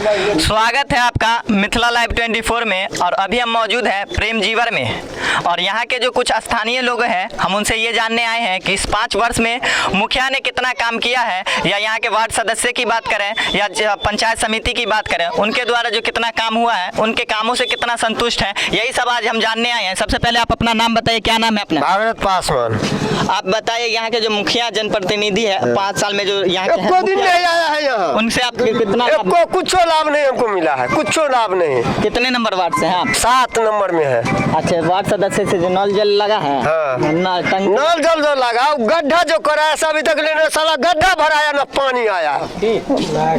स्वागत है आपका मिथिला लाइव 24 में। और अभी हम मौजूद हैं प्रेम जीवर में और यहाँ के जो कुछ स्थानीय लोग हैं हम उनसे ये जानने आए हैं कि इस 5 वर्ष में मुखिया ने कितना काम किया है, या यहाँ के वार्ड सदस्य की बात करें या पंचायत समिति की बात करें, उनके द्वारा जो कितना काम हुआ है, उनके कामों से कितना संतुष्ट है, यही सब आज हम जानने आए हैं। सबसे पहले आप अपना नाम बताइए, क्या नाम है अपना? भारत पासवान। आप बताइए यहाँ के जो मुखिया जनप्रतिनिधि है 5 साल में जो यहाँ के एको दिन नहीं आया है यहाँ, उनसे आप कितना एको कुछ लाभ नहीं हमको मिला है, कुछ लाभ नहीं। कितने नंबर वार्ड से हैं आप? 7 नंबर में है। अच्छा, वार्ड सदस्य से जो नल जल लगा है? हाँ। नल जल जो लगा, गड्ढा जो कराया अभी तक लेने साला गड्ढा भराया ना पानी आया,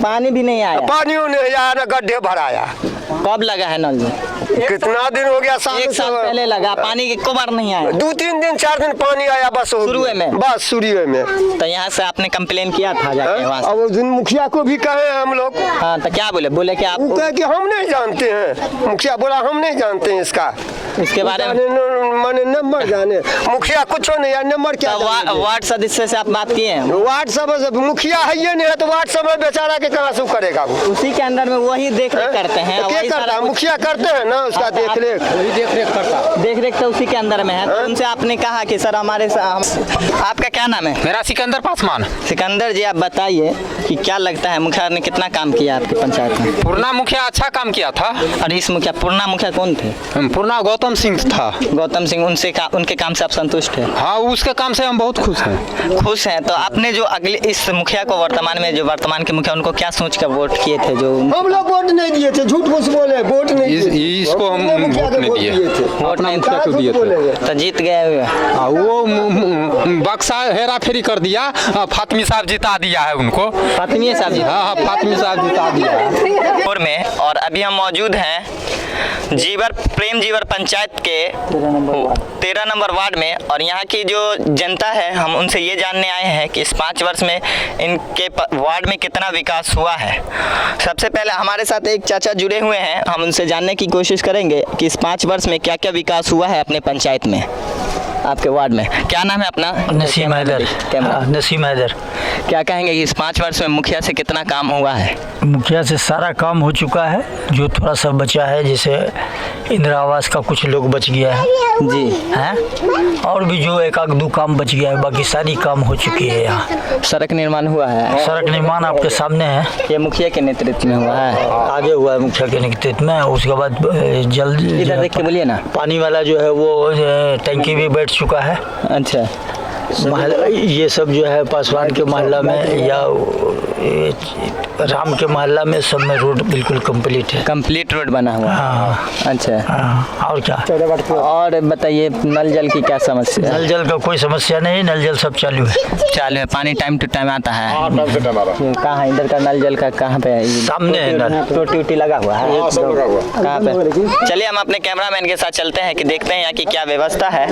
पानी भी नहीं आया, पानी नहीं आया ना गड्ढे भराया। कब लगा है नल? कितना दिन हो गया? 1 साल पहले लगा, पानी एको बार नहीं आया। 2-3 दिन 4 दिन पानी आया बस शुरू में, बस शुरू में। तो यहाँ से आपने कंप्लेन किया था जाके वहाँ से? अब उस दिन मुखिया को भी कहे हम लोग। हाँ, तो क्या बोले कि आप? कि हम नहीं जानते हैं। मुखिया बोला हम नहीं जानते हैं इसका, इसके बारे में मैंने नंबर जाने, मुखिया कुछ नहीं है, नंबर क्या? वार्ड सदस्य से आप बात किए हैं? वार्ड सभा मुखिया है ये नहीं है तो वार्ड सभा बेचारा के कहाँ से करेगा? उसी के अंदर में वही देख रेख करते हैं। क्या करता है? मुखिया करते हैं ना उसका देख रेख, वही देख रेख करता। देख रेख तो उसी के अंदर में है। तो उनसे आपने कहा कि सर हमारे आपका क्या नाम है? मेरा सिकंदर पासवान। सिकंदर जी, आप बताइए कि क्या लगता है मुखिया ने कितना काम किया आपकी पंचायत में? पूर्णा मुखिया अच्छा काम किया था। और इस मुखिया पूर्णा मुखिया कौन थे? पूर्णा गौतम सिंह था। गौतम सिंह, उनके काम से आप संतुष्ट हैं? हाँ, उसके काम से हम बहुत खुश हैं। खुश हैं। तो आपने जो अगले इस मुखिया को वर्तमान के मुखिया, उनको क्या सोच कर वोट किए थे? जो हम लोग वोट नहीं दिए थे, झूठ कुछ बोले, वोट नहीं इसको हम वोट नहीं दिए, वोट नहीं दिए थे तो जीत गए। वो बक्सा हेरा फेरी कर दिया, फातमी साहब जिता दिया है उनको। फातमी साहब जी? हाँ, फातमी साहब जिता दिया है। में। और अभी हम मौजूद हैं प्रेम जीवर पंचायत के 13 नंबर वार्ड में। और यहाँ की जो जनता है हम उनसे ये जानने आए हैं कि इस 5 वर्ष में इनके वार्ड में कितना विकास हुआ है। सबसे पहले हमारे साथ एक चाचा जुड़े हुए हैं, हम उनसे जानने की कोशिश करेंगे कि इस 5 वर्ष में क्या क्या विकास हुआ है अपने पंचायत में, आपके वार्ड में। क्या नाम है अपना? नसीम हैदर। नसीम हैदर। क्या कहेंगे कि इस 5 वर्ष में मुखिया से कितना काम हुआ है? मुखिया से सारा काम हो चुका है, जो थोड़ा सा बचा है, जैसे इंदिरा आवास का कुछ लोग बच गया है जी हैं, और भी जो 1-2 काम बच गया है, बाकी सारी काम हो चुकी है। यहाँ सड़क निर्माण हुआ है? सड़क निर्माण आपके सामने है, ये मुखिया के नेतृत्व में हुआ है, आगे हुआ है मुखिया के नेतृत्व में। उसके बाद जल्द इधर देख के बोलिए ना, पानी वाला जो है वो टंकी भी बैठ चुका है। अच्छा, ये सब जो है पासवान के मोहल्ला में या राम के मोहल्ला में सब में रोड बिल्कुल कंप्लीट रोड बना हुआ है। हाँ। अच्छा, हाँ, और क्या? और बताइए, नल जल की क्या समस्या? नल जल का कोई समस्या नहीं, नल जल सब चालू है। पानी टाइम टू टाइम आता है। कहाँ है इधर का नल जल का? कहाँ पे? सामने है नल। टोटी लगा हुआ है? कहाँ पे? चलिए हम अपने कैमरामैन के साथ चलते हैं कि देखते हैं यहाँ की क्या व्यवस्था है।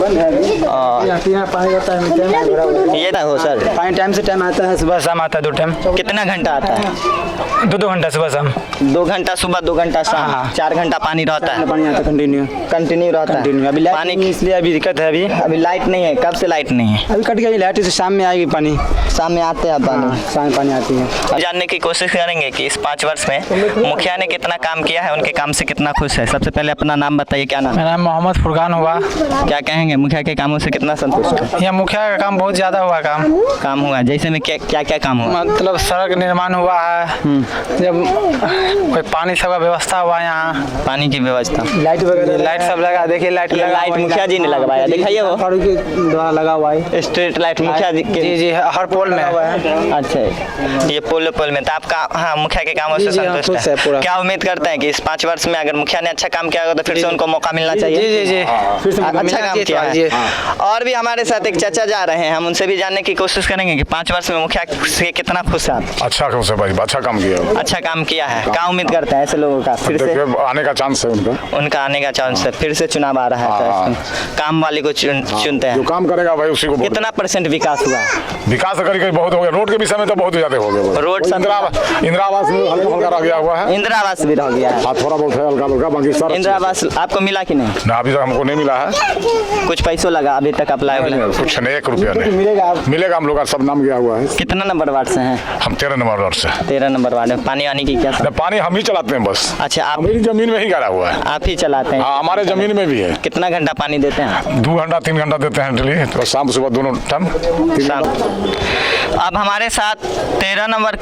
ये ना हो सर, पानी टाइम से टाइम आता है, सुबह शाम आता है 2 टाइम। कितना घंटा आता है? 2 घंटा सुबह शाम। 2 घंटा सुबह, 2 घंटा शाम, 4 घंटा पानी रहता है। पानी आता कंटिन्यू रहता है। अभी पानी की इसलिए अभी दिक्कत है। अभी लाइट नहीं है। कब से लाइट नहीं है? अभी कट गई लाइट, से शाम में आएगी पानी। शाम में आते हैं पानी? शाम में पानी आती है। जानने की कोशिश करेंगे कि इस 5 वर्ष में मुखिया ने कितना काम किया है, उनके काम से कितना खुश है। सबसे पहले अपना नाम बताइए, क्या नाम? मेरा नाम मोहम्मद फुरकान हुआ। क्या कहेंगे, मुखिया के कामों से कितना संतुष्ट है? यहाँ मुखिया का काम बहुत ज्यादा हुआ। काम हुआ जैसे में क्या क्या काम हुआ? मतलब सड़क निर्माण हुआ है, जब कोई पानी सब का व्यवस्था हुआ, यहाँ पानी की व्यवस्था, लाइट सब लगा। देखिए लाइट मुखिया जी ने लगवाया, दिखाइए वो द्वारा लगा हुआ है। स्ट्रीट लाइट मुखिया जी के? जी, हर पोल में। अच्छा, ये पोल में। तो आपका हाँ मुखिया के कामों से संतुष्ट है? क्या उम्मीद करते हैं कि इस 5 वर्ष में अगर मुखिया ने अच्छा काम किया होगा तो फिर से उनको मौका मिलना चाहिए? जी, अच्छा काम किया है। और भी हमारे साथ एक चाचा जा रहे हैं, हम उनसे भी जानने की कोशिश करेंगे कि 5 वर्ष में मुखिया से कितना खुश है? अच्छा खुश है भाई, अच्छा काम किया। अच्छा काम किया है। क्या उम्मीद करते हैं ऐसे लोगों का फिर से आने का चांस है? उनका आने का चांस है, फिर से चुनाव आ रहा है तो काम वाले को चुनते हैं। जो काम करेगा भाई उसी को। कितना % विकास हुआ? विकास करीब बहुत हो गया। रोड के विषय में तो बहुत ज्यादा हो गया। रोड इंदिरा आवास में हल्का रह गया हुआ है। इंदिरा आवास भी रह गया है। थोड़ा बहुत है हल्का, बाकी सर इंदिरा आवास आपको मिला कि नहीं? ना, अभी तक हमको नहीं मिला है। कुछ पैसों लगा अभी तक अप्लाई? कुछ नहीं, 1 रुपया नहीं मिलेगा। हम लोग का सब नाम गया हुआ है। कितना नंबर वार्ड से हैं? हम 13 नंबर वार्ड से। 13 नंबर वार्ड में पानी वानी की क्या न, पानी हम ही चलाते हैं बस। अच्छा, आप मेरी जमीन में ही गाड़ा हुआ है। आप ही चलाते हैं? हाँ, हमारे जमीन में भी है। कितना घंटा पानी देते हैं आप? 2 घंटा 3 घंटा देते हैं डेली, तो शाम सुबह दोनों टाइम। शाम। अब हमारे साथ 13 नंबर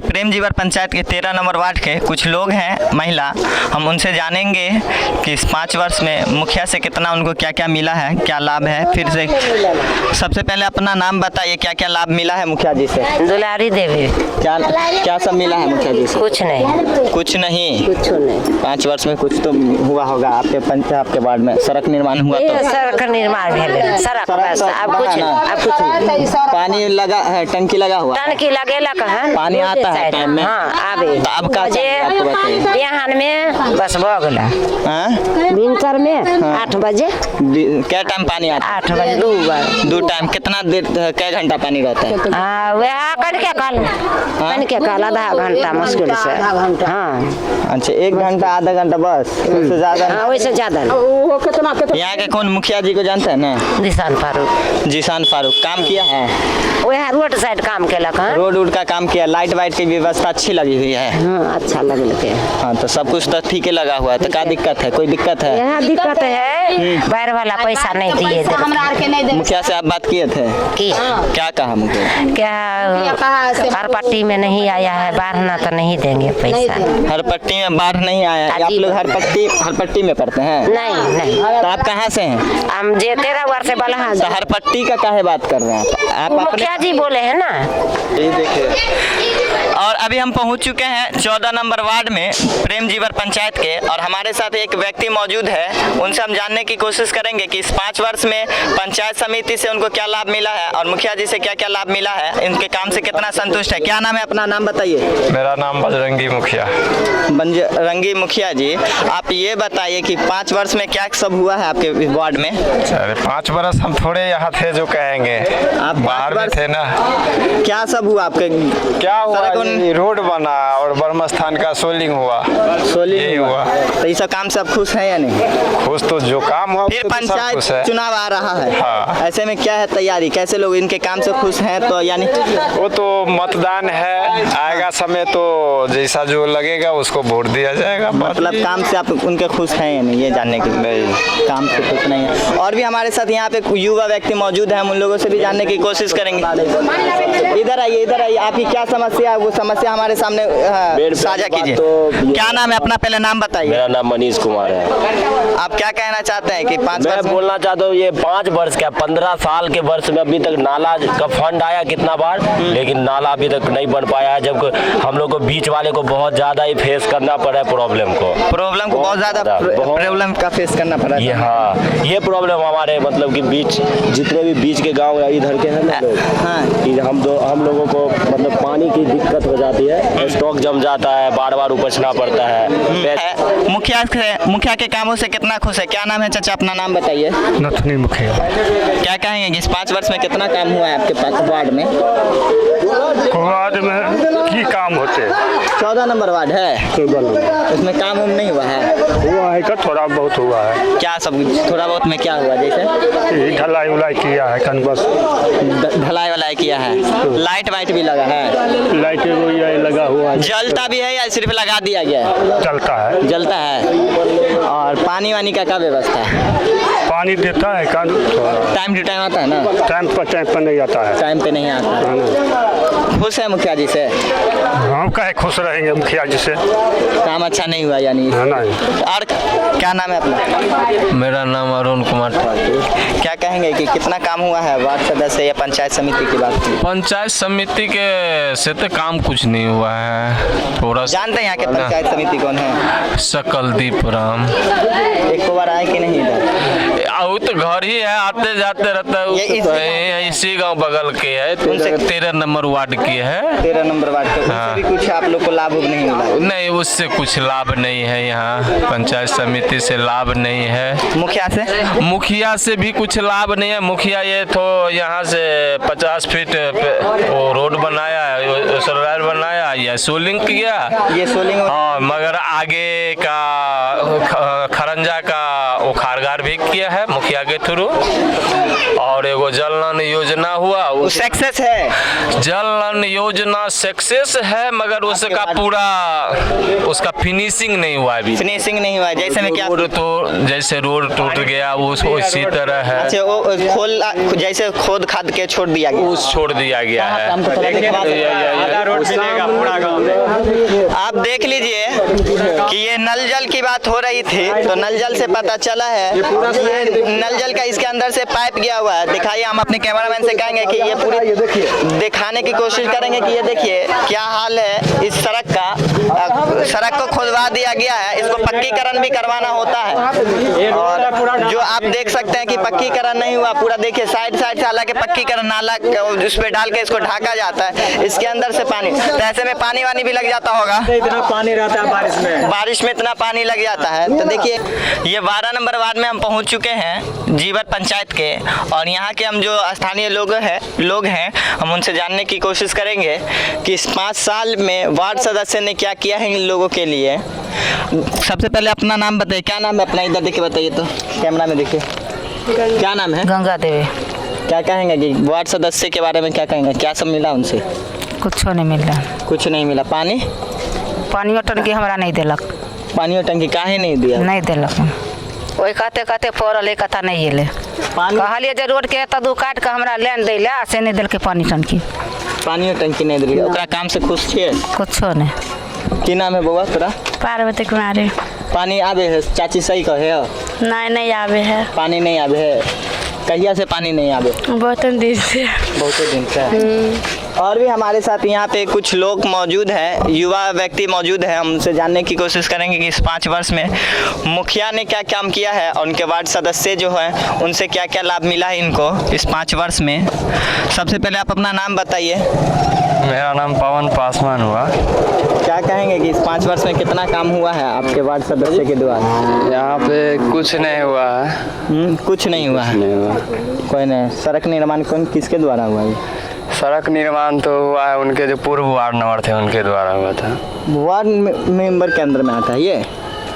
प्रेम जीवर पंचायत के 13 नंबर वार्ड के कुछ लोग हैं, महिला। हम उनसे जानेंगे कि इस 5 वर्ष में मुखिया से कितना उनको क्या क्या मिला है, क्या लाभ है। फिर से सबसे पहले अपना नाम बताइए, क्या क्या लाभ मिला है मुखिया जी से? दुलारी देवी। क्या क्या सब मिला है मुखिया जी से? कुछ नहीं। कुछ नहीं? कुछ नहीं। 5 वर्ष में कुछ तो हुआ होगा आपके पंचायत, आपके वार्ड में सड़क निर्माण हुआ तो? सड़क निर्माण भेल, सड़क बस, अब कुछ नहीं। पानी लगा है, टंकी लगा हुआ? टंकी लगेलक है, पानी आता है टाइम में? हाँ आबे। तो अब का चाहिए आपको बताइए? बिहान में बस भ गेला। हाँ? विंटर में 8 बजे। क्या टाइम पानी आता है? 8 बजे 2 बार। 2 टाइम। कितना देर, क्या घंटा पानी रहता है? वह कट के कल आधा घंटा मुश्किल से। हाँ अच्छा, 1 घंटा आधा घंटा बस, उससे ज्यादा? हाँ वैसे ज्यादा। यहाँ के कौन मुखिया जी को जानते हैं ना? निशान फारूक। जीशान फारूक। काम किया है? वह रोड साइड काम केलक है। रोड वोड का काम किया? लाइट वाइट की व्यवस्था अच्छी लगी हुई है? हाँ अच्छा लगल के। हाँ, तो सब कुछ तो ठीक ही लगा हुआ है। तो क्या दिक्कत है? कोई दिक्कत है? यहाँ दिक्कत है, बाहर वाला पैसा नहीं दिए दे। मुखिया से आप बात किए थे? की क्या कहा मुखिया? क्या हर पट्टी में नहीं आया है, बाढ़ना तो नहीं देंगे पैसा। हर पट्टी में बाढ़ नहीं आया है? आप लोग हर पट्टी में पड़ते हैं? नहीं नहीं। तो आप कहाँ से हैं? हम जे 13 वर्ष से बलहा। तो हर पट्टी का काहे बात कर रहे हैं आप? मुखिया जी बोले हैं ना। ये देखिए, और अभी हम पहुंच चुके हैं 14 नंबर वार्ड में प्रेम जीवर पंचायत के, और हमारे साथ एक व्यक्ति मौजूद है। उनसे हम जानने की कोशिश करेंगे कि इस 5 वर्ष में पंचायत समिति से उनको क्या लाभ मिला है और मुखिया जी से क्या क्या लाभ मिला है, इनके काम से कितना संतुष्ट है। क्या नाम है? अपना नाम बताइए। मेरा नाम बजरंगी मुखिया। बजरंगी मुखिया जी, आप ये बताइए कि 5 वर्ष में क्या सब हुआ है आपके वार्ड में? अरे 5 बरस हम थोड़े यहाँ थे जो कहेंगे, आप बाहर में थे ना। क्या सब हुआ आपके? क्या हुआ? ये रोड बना और ब्रह्म स्थान का सोलिंग हुआ। यही हुआ। तो ये सब काम से आप खुश हैं या नहीं? खुश तो जो काम हुआ फिर उससे तो सब खुश है। पंचायत चुनाव आ रहा है। हाँ। ऐसे में क्या है तैयारी? कैसे लोग इनके काम से खुश हैं? तो यानी वो तो मतदान है, आएगा समय तो जैसा जो लगेगा उसको वोट दिया जाएगा। मतलब काम से आप उनके खुश हैं या नहीं, ये जानने के लिए? काम से खुश नहीं है। और भी हमारे साथ यहाँ पे युवा व्यक्ति मौजूद है, हम उन लोगों से भी जानने की कोशिश करेंगे। इधर आइए, इधर आइए। आपकी क्या समस्या है, वो समस्या हमारे सामने साझा कीजिए। क्या नाम है? अपना पहले नाम बताइए। मेरा नाम मनीष कुमार है। आप क्या कहना चाहते हैं कि 5 मैं वर्ष? बोलना चाहता हूँ, ये 5 वर्ष क्या 15 साल के वर्ष में अभी तक नाला का फंड आया कितना बार, लेकिन नाला अभी तक नहीं बन पाया है। जब हम लोग को बीच वाले को बहुत ज्यादा ही फेस करना पड़ा है प्रॉब्लम को बहुत ज्यादा प्रॉब्लम का फेस करना पड़ा है। ये हाँ, ये प्रॉब्लम हमारे मतलब कि बीच जितने भी बीच के गांव इधर के हैं ना लोग, हाँ। हम लोगों को मतलब पानी की दिक्कत हो जाती है, स्टॉक जम जाता है, बार बार उपसना पड़ता है। मुखिया के कामों से कितना खुश है? क्या नाम है चाचा? अपना नाम बताइए। नथुनी मुखिया। क्या कहेंगे कि इस 5 वर्ष में कितना काम हुआ है आपके पास वार्ड में? वार्ड में की काम होते? 14 नंबर वार्ड है, उसमें काम उम नहीं हुआ है? हुआ है का थोड़ा बहुत हुआ है। क्या सब थोड़ा बहुत में क्या हुआ? जैसे ढलाई उलाई किया है कन बस। ढलाई वलाई किया है? लाइट वाइट भी लगा है? लाइट लगा हुआ है। जलता भी है या सिर्फ लगा दिया गया है? चलता है। जलता है। और पानी वानी का क्या व्यवस्था है? पानी देता है कन टाइम टू टाइम आता है ना? टाइम पर नहीं आता है। टाइम पे नहीं आता है। खुश है मुखिया जी से? हम काहे खुश रहेंगे मुखिया जी से? काम अच्छा नहीं हुआ यानी? नहीं। और क्या नाम है अपना? मेरा नाम अरुण कुमार। क्या कहेंगे कि कितना काम हुआ है वार्ड सदस्य या पंचायत समिति की बात की? पंचायत समिति के से तो काम कुछ नहीं हुआ है। थोड़ा जानते हैं यहाँ के पंचायत समिति कौन है? सकलदीप राम। एक बार आए कि नहीं इधर? वो तो घर ही है, आते जाते रहता है। इसी गांव बगल के है, 13 नंबर वार्ड की है। 13 नंबर वार्ड के उससे भी कुछ आप लोग को लाभ नहीं मिला? नहीं, उससे कुछ लाभ नहीं है। यहाँ पंचायत समिति से लाभ नहीं है। मुखिया से भी कुछ लाभ नहीं है। मुखिया ये तो यहाँ से 50 फीट वो रोड बनाया, सड़क बनाया या सोलिंग किया। ये सोलिंग? हाँ, मगर आगे का खरंजा का वो खारगार भी किया है मुखिया के थ्रू। और एगो जल नल योजना योजना हुआ वो सक्सेस है। जल नल योजना सक्सेस है, मगर उसका पूरा उसका फिनिशिंग नहीं हुआ अभी। फिनिशिंग नहीं हुआ, जैसे में क्या जैसे रोड टूट गया वो उसी तरह है। अच्छा, वो जैसे खोद खाद के छोड़ दिया गया, छोड़ दिया गया है। आप देख लीजिए कि ये नल जल की बात हो रही थी, तो नल जल से पता चला है ये नल जल का इसके अंदर से पाइप गया हुआ है। दिखाइए, हम अपने कैमरामैन से कहेंगे कि ये पूरी दिखाने की कोशिश करेंगे कि ये देखिए क्या हाल है इस सड़क का। सड़क को खुदवा दिया गया है, इसको पक्कीकरण भी करवाना होता है, और जो आप देख सकते हैं कि पक्कीकरण नहीं हुआ पूरा। देखिए साइड से हालांकि पक्कीकरण नाला उस पे डाल के इसको ढाका जाता है, इसके अंदर से पानी, तो ऐसे में पानी वानी भी लग जाता होगा। इतना पानी रहता है बारिश में इतना पानी लग जाता है। तो देखिए ये 12 नंबर वार्ड में हम पहुंच चुके हैं, जीवर पंचायत के, और यहाँ के हम जो स्थानीय लोग हैं हम उनसे जानने की कोशिश करेंगे कि इस 5 साल में वार्ड सदस्य ने क्या किया है इन लोगों के लिए। सबसे पहले अपना नाम बताइए, क्या नाम है अपना, इधर देखिए बताइए, तो कैमरा में देखिए क्या नाम है। गंगा देवी। क्या कहेंगे कि वार्ड सदस्य के बारे में क्या कहेंगे, क्या सब मिला उनसे? कुछ नहीं मिल रहा। कुछ नहीं मिला। पानी टंकी हमारा नहीं दिलक। पानी और टंकी काहे नहीं दिया? नहीं दिलक, वही कहते पड़ल एक कथा नहीं अले। कहलिए जे रोड के तदू काट के हमरा लेन दै ले, से नहीं दिलके पानी टंकी और टंकी नहीं दिली। ओकरा काम से खुश छिए? कुछो नहीं। की नाम है बउआ तोरा? पार्वती कुमारी। पानी आवे है? चाची सही कहे है? नहीं आवे है। पानी नहीं आवे है? कहिया से पानी नहीं आवे? बहुत दिन से। और भी हमारे साथ यहाँ पे कुछ लोग मौजूद हैं, युवा व्यक्ति मौजूद हैं, हम उनसे जानने की कोशिश करेंगे कि इस 5 वर्ष में मुखिया ने क्या काम किया है और उनके वार्ड सदस्य जो हैं उनसे क्या क्या लाभ मिला है इनको इस 5 वर्ष में। सबसे पहले आप अपना नाम बताइए। मेरा नाम पवन पासवान हुआ। क्या कहेंगे कि इस 5 वर्ष में कितना काम हुआ है आपके वार्ड सदस्य के द्वारा? यहाँ पे कुछ नहीं हुआ है। कुछ नहीं हुआ है? कोई नहीं। सड़क निर्माण किसके द्वारा हुआ है? सड़क निर्माण तो हुआ है उनके जो पूर्व वार्ड नंबर थे उनके द्वारा हुआ था। वार्ड मेंबर के अंदर में आता है ये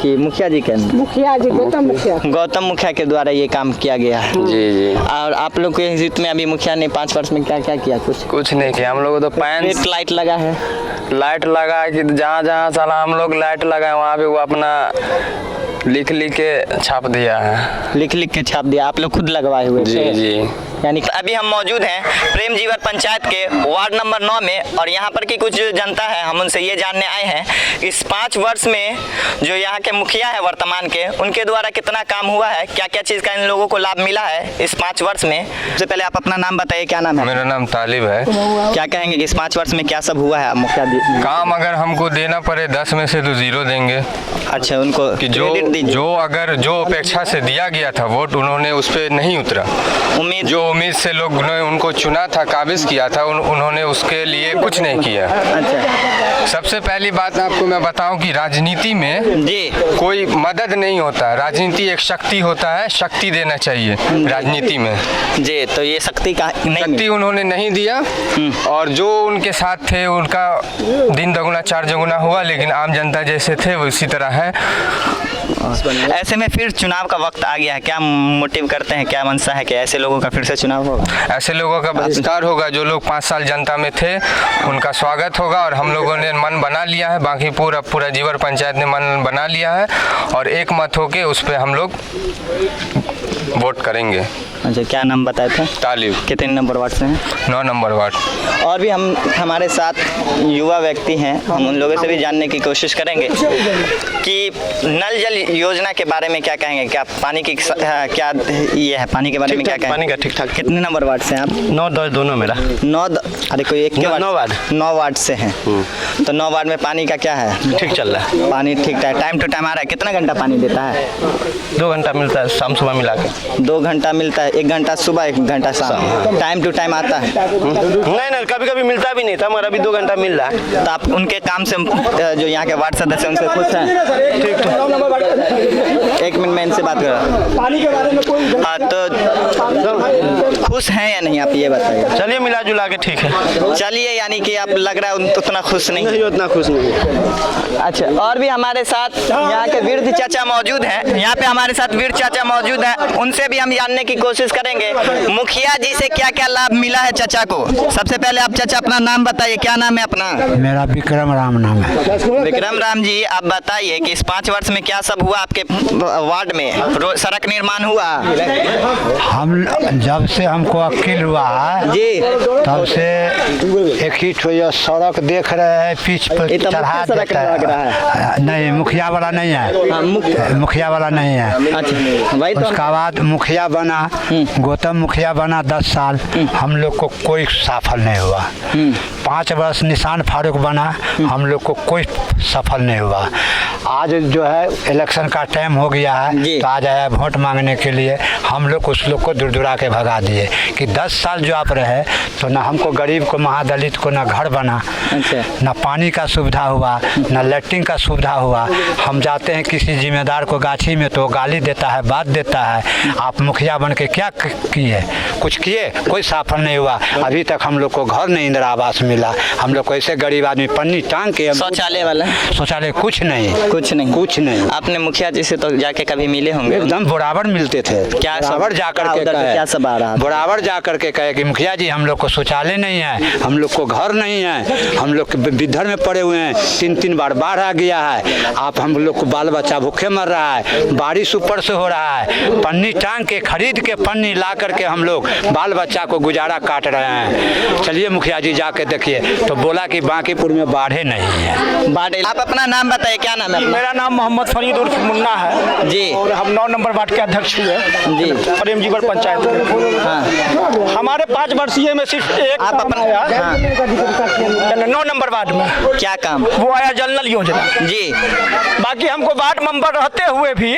कि मुखिया जी के अंदर? मुखिया जी गौतम मुखिया के द्वारा ये काम किया गया है। जी। और आप लोग के हित में अभी मुखिया ने 5 वर्ष में क्या क्या किया? कुछ नहीं किया। हम लोग तो स्ट्रीट लाइट लगा है? लाइट लगा कि जहाँ साला हम लोग लाइट लगाए वहाँ पे वो अपना लिख के छाप दिया है। लिख के छाप दिया? आप लोग खुद लगवाए हुए? जी। यानी अभी हम मौजूद हैं प्रेम जीवर पंचायत के वार्ड नंबर 9 में, और यहाँ पर की कुछ जनता है हम उनसे ये जानने आए हैं इस 5 वर्ष में जो यहाँ के मुखिया है वर्तमान के, उनके द्वारा कितना काम हुआ है, क्या क्या चीज़ का इन लोगों को लाभ मिला है इस 5 वर्ष में। सबसे पहले आप अपना नाम बताइए, क्या नाम है? मेरा नाम तालिब है। क्या कहेंगे कि इस 5 वर्ष में क्या सब हुआ है मुखिया जी? काम अगर हमको देना पड़े 10 में से तो 0 देंगे। अच्छा, उनको कि जो अपेक्षा से दिया गया था वोट उन्होंने उस पर नहीं उतरा। उम्मीद से लोग ने उनको चुना था, काबिज किया था, उन्होंने उसके लिए कुछ नहीं किया। अच्छा, सबसे पहली बात आपको मैं बताऊं कि राजनीति में जी कोई मदद नहीं होता है। राजनीति एक शक्ति होता है, शक्ति देना चाहिए राजनीति में। जी, तो ये शक्ति उन्होंने नहीं दिया, और जो उनके साथ थे उनका दिन दोगुना 4 चौगुना हुआ, लेकिन आम जनता जैसे थे वो इसी तरह है। ऐसे में फिर चुनाव का वक्त आ गया है, क्या मोटिव करते हैं, क्या मंशा है कि ऐसे लोगों का फिर से चुनाव होगा? ऐसे लोगों का बहिष्कार होगा। जो लोग 5 साल जनता में थे उनका स्वागत होगा, और हम लोगों ने मन बना लिया है, बाकी पूरा जीवर पंचायत ने मन बना लिया है, और एक मत होके उस पर हम लोग वोट करेंगे। अच्छा, क्या नाम बताए थे? तालिब। कितने नंबर वार्ड से हैं? 9 नंबर वार्ड। और भी हमारे साथ युवा व्यक्ति हैं, हम उन लोगों से भी जानने की कोशिश करेंगे कि नल जल योजना के बारे में क्या कहेंगे, क्या पानी की क्या ये है, पानी के बारे में क्या कहेंगे? पानी का ठीक ठाक। कितने नंबर वार्ड से हैं आप? 9 दोनों मेरा। 9? अरे कोई एक के 9 वार्ड से हैं। तो 9 वार्ड में पानी का क्या है? ठीक चल रहा है। पानी ठीक ठाक टाइम टू टाइम आ रहा है? कितना घंटा पानी देता है? 2 घंटा मिलता है, शाम सुबह मिला के। 2 घंटा मिलता है, 1 घंटा सुबह 1 घंटा शाम, टाइम टू टाइम आता है? नहीं, कभी मिलता भी नहीं था, मगर अभी 2 घंटा मिल रहा है। तो आप उनके काम से जो यहाँ के वार्ड सदस्य उनसे खुश हैं? ठीक। 1 मिनट में इनसे बात कर रहा हूँ। हाँ, तो खुश हैं या नहीं, आप ये बताइए। चलिए मिला जुला के ठीक है। चलिए, यानी कि आप लग रहा है उतना खुश नहीं उतना खुश नहीं। अच्छा, और भी हमारे साथ यहाँ के वृद्ध चाचा मौजूद हैं। यहाँ पे हमारे साथ वृद्ध चाचा मौजूद हैं, उनसे भी हम जानने की कोशिश करेंगे मुखिया जी से क्या क्या लाभ मिला है चाचा को। सबसे पहले आप चाचा अपना नाम बताइए, क्या नाम है अपना? मेरा विक्रम राम नाम है। विक्रम राम जी, आप बताइए कि इस 5 वर्ष में क्या सब हुआ आपके वार्ड में? सड़क निर्माण हुआ? हम जब से हमको अकील हुआ है जी, तब से एक ही ठो ये सड़क देख रहे हैं, पिच पर चढ़ा देता है। नहीं, मुखिया वाला नहीं है, मुखिया वाला नहीं है। अच्छा, वही तो। उसका बाद मुखिया बना, गौतम मुखिया बना 10 साल, हम लोग को कोई सफल नहीं हुआ। 5 वर्ष निशान फारूक बना, हम लोग को कोई सफल नहीं हुआ। आज जो है इलेक्शन का टाइम हो गया है, तो आज आया वोट मांगने के लिए, हम लोग उस लोग को दूर दूरा के भगा दिए कि 10 साल जो आप रहे तो ना हमको गरीब को, महादलित को ना घर बना, ना पानी का सुविधा हुआ, ना लैट्रिन का सुविधा हुआ। हम जाते हैं किसी जिम्मेदार को गाछी में तो गाली देता है, बात देता है। आप मुखिया बन के क्या किए? कुछ किए? कोई सफल नहीं हुआ। अभी तक हम लोग को घर नहीं, इंदिरा आवास मिला। हम लोग को ऐसे गरीब आदमी पन्नी टांग के, शौचालय वाला? शौचालय कुछ नहीं, कुछ नहीं, कुछ नहीं। आपने मुखिया जी से तो जाके कभी मिले होंगे? एकदम बराबर मिलते थे। क्या बराबर जाकर के कहे, क्या सब आ रहा? बराबर जाकर के कहे कि मुखिया जी हम लोग को शौचालय नहीं है, हम लोग को घर नहीं है, हम लोग बिद्धर में पड़े हुए हैं, 3 बार बाढ़ आ गया है, आप हम लोग को बाल बच्चा भूखे मर रहा है, बारिश ऊपर से हो रहा है, पन्नी टांग के खरीद के पन्नी ला करके हम लोग बाल बच्चा को गुजारा काट रहे हैं। चलिए मुखिया जी जाके देखिए, तो बोला कि बांकीपुर में बाढ़े नहीं है। बाढ़? आप अपना नाम बताइए, क्या नाम है? मेरा नाम मोहम्मद फरीद उर्फ मुन्ना है जी, और हम 9 नंबर वार्ड के अध्यक्ष हुए जी, प्रेम जीवर पंचायत। हाँ। हमारे 5 वर्षीय में सिर्फ एक आप काम अपना आया 9 नंबर वार्ड में। क्या काम? वो आया जल नल योजना जी। बाकी हमको वार्ड मेंबर रहते हुए भी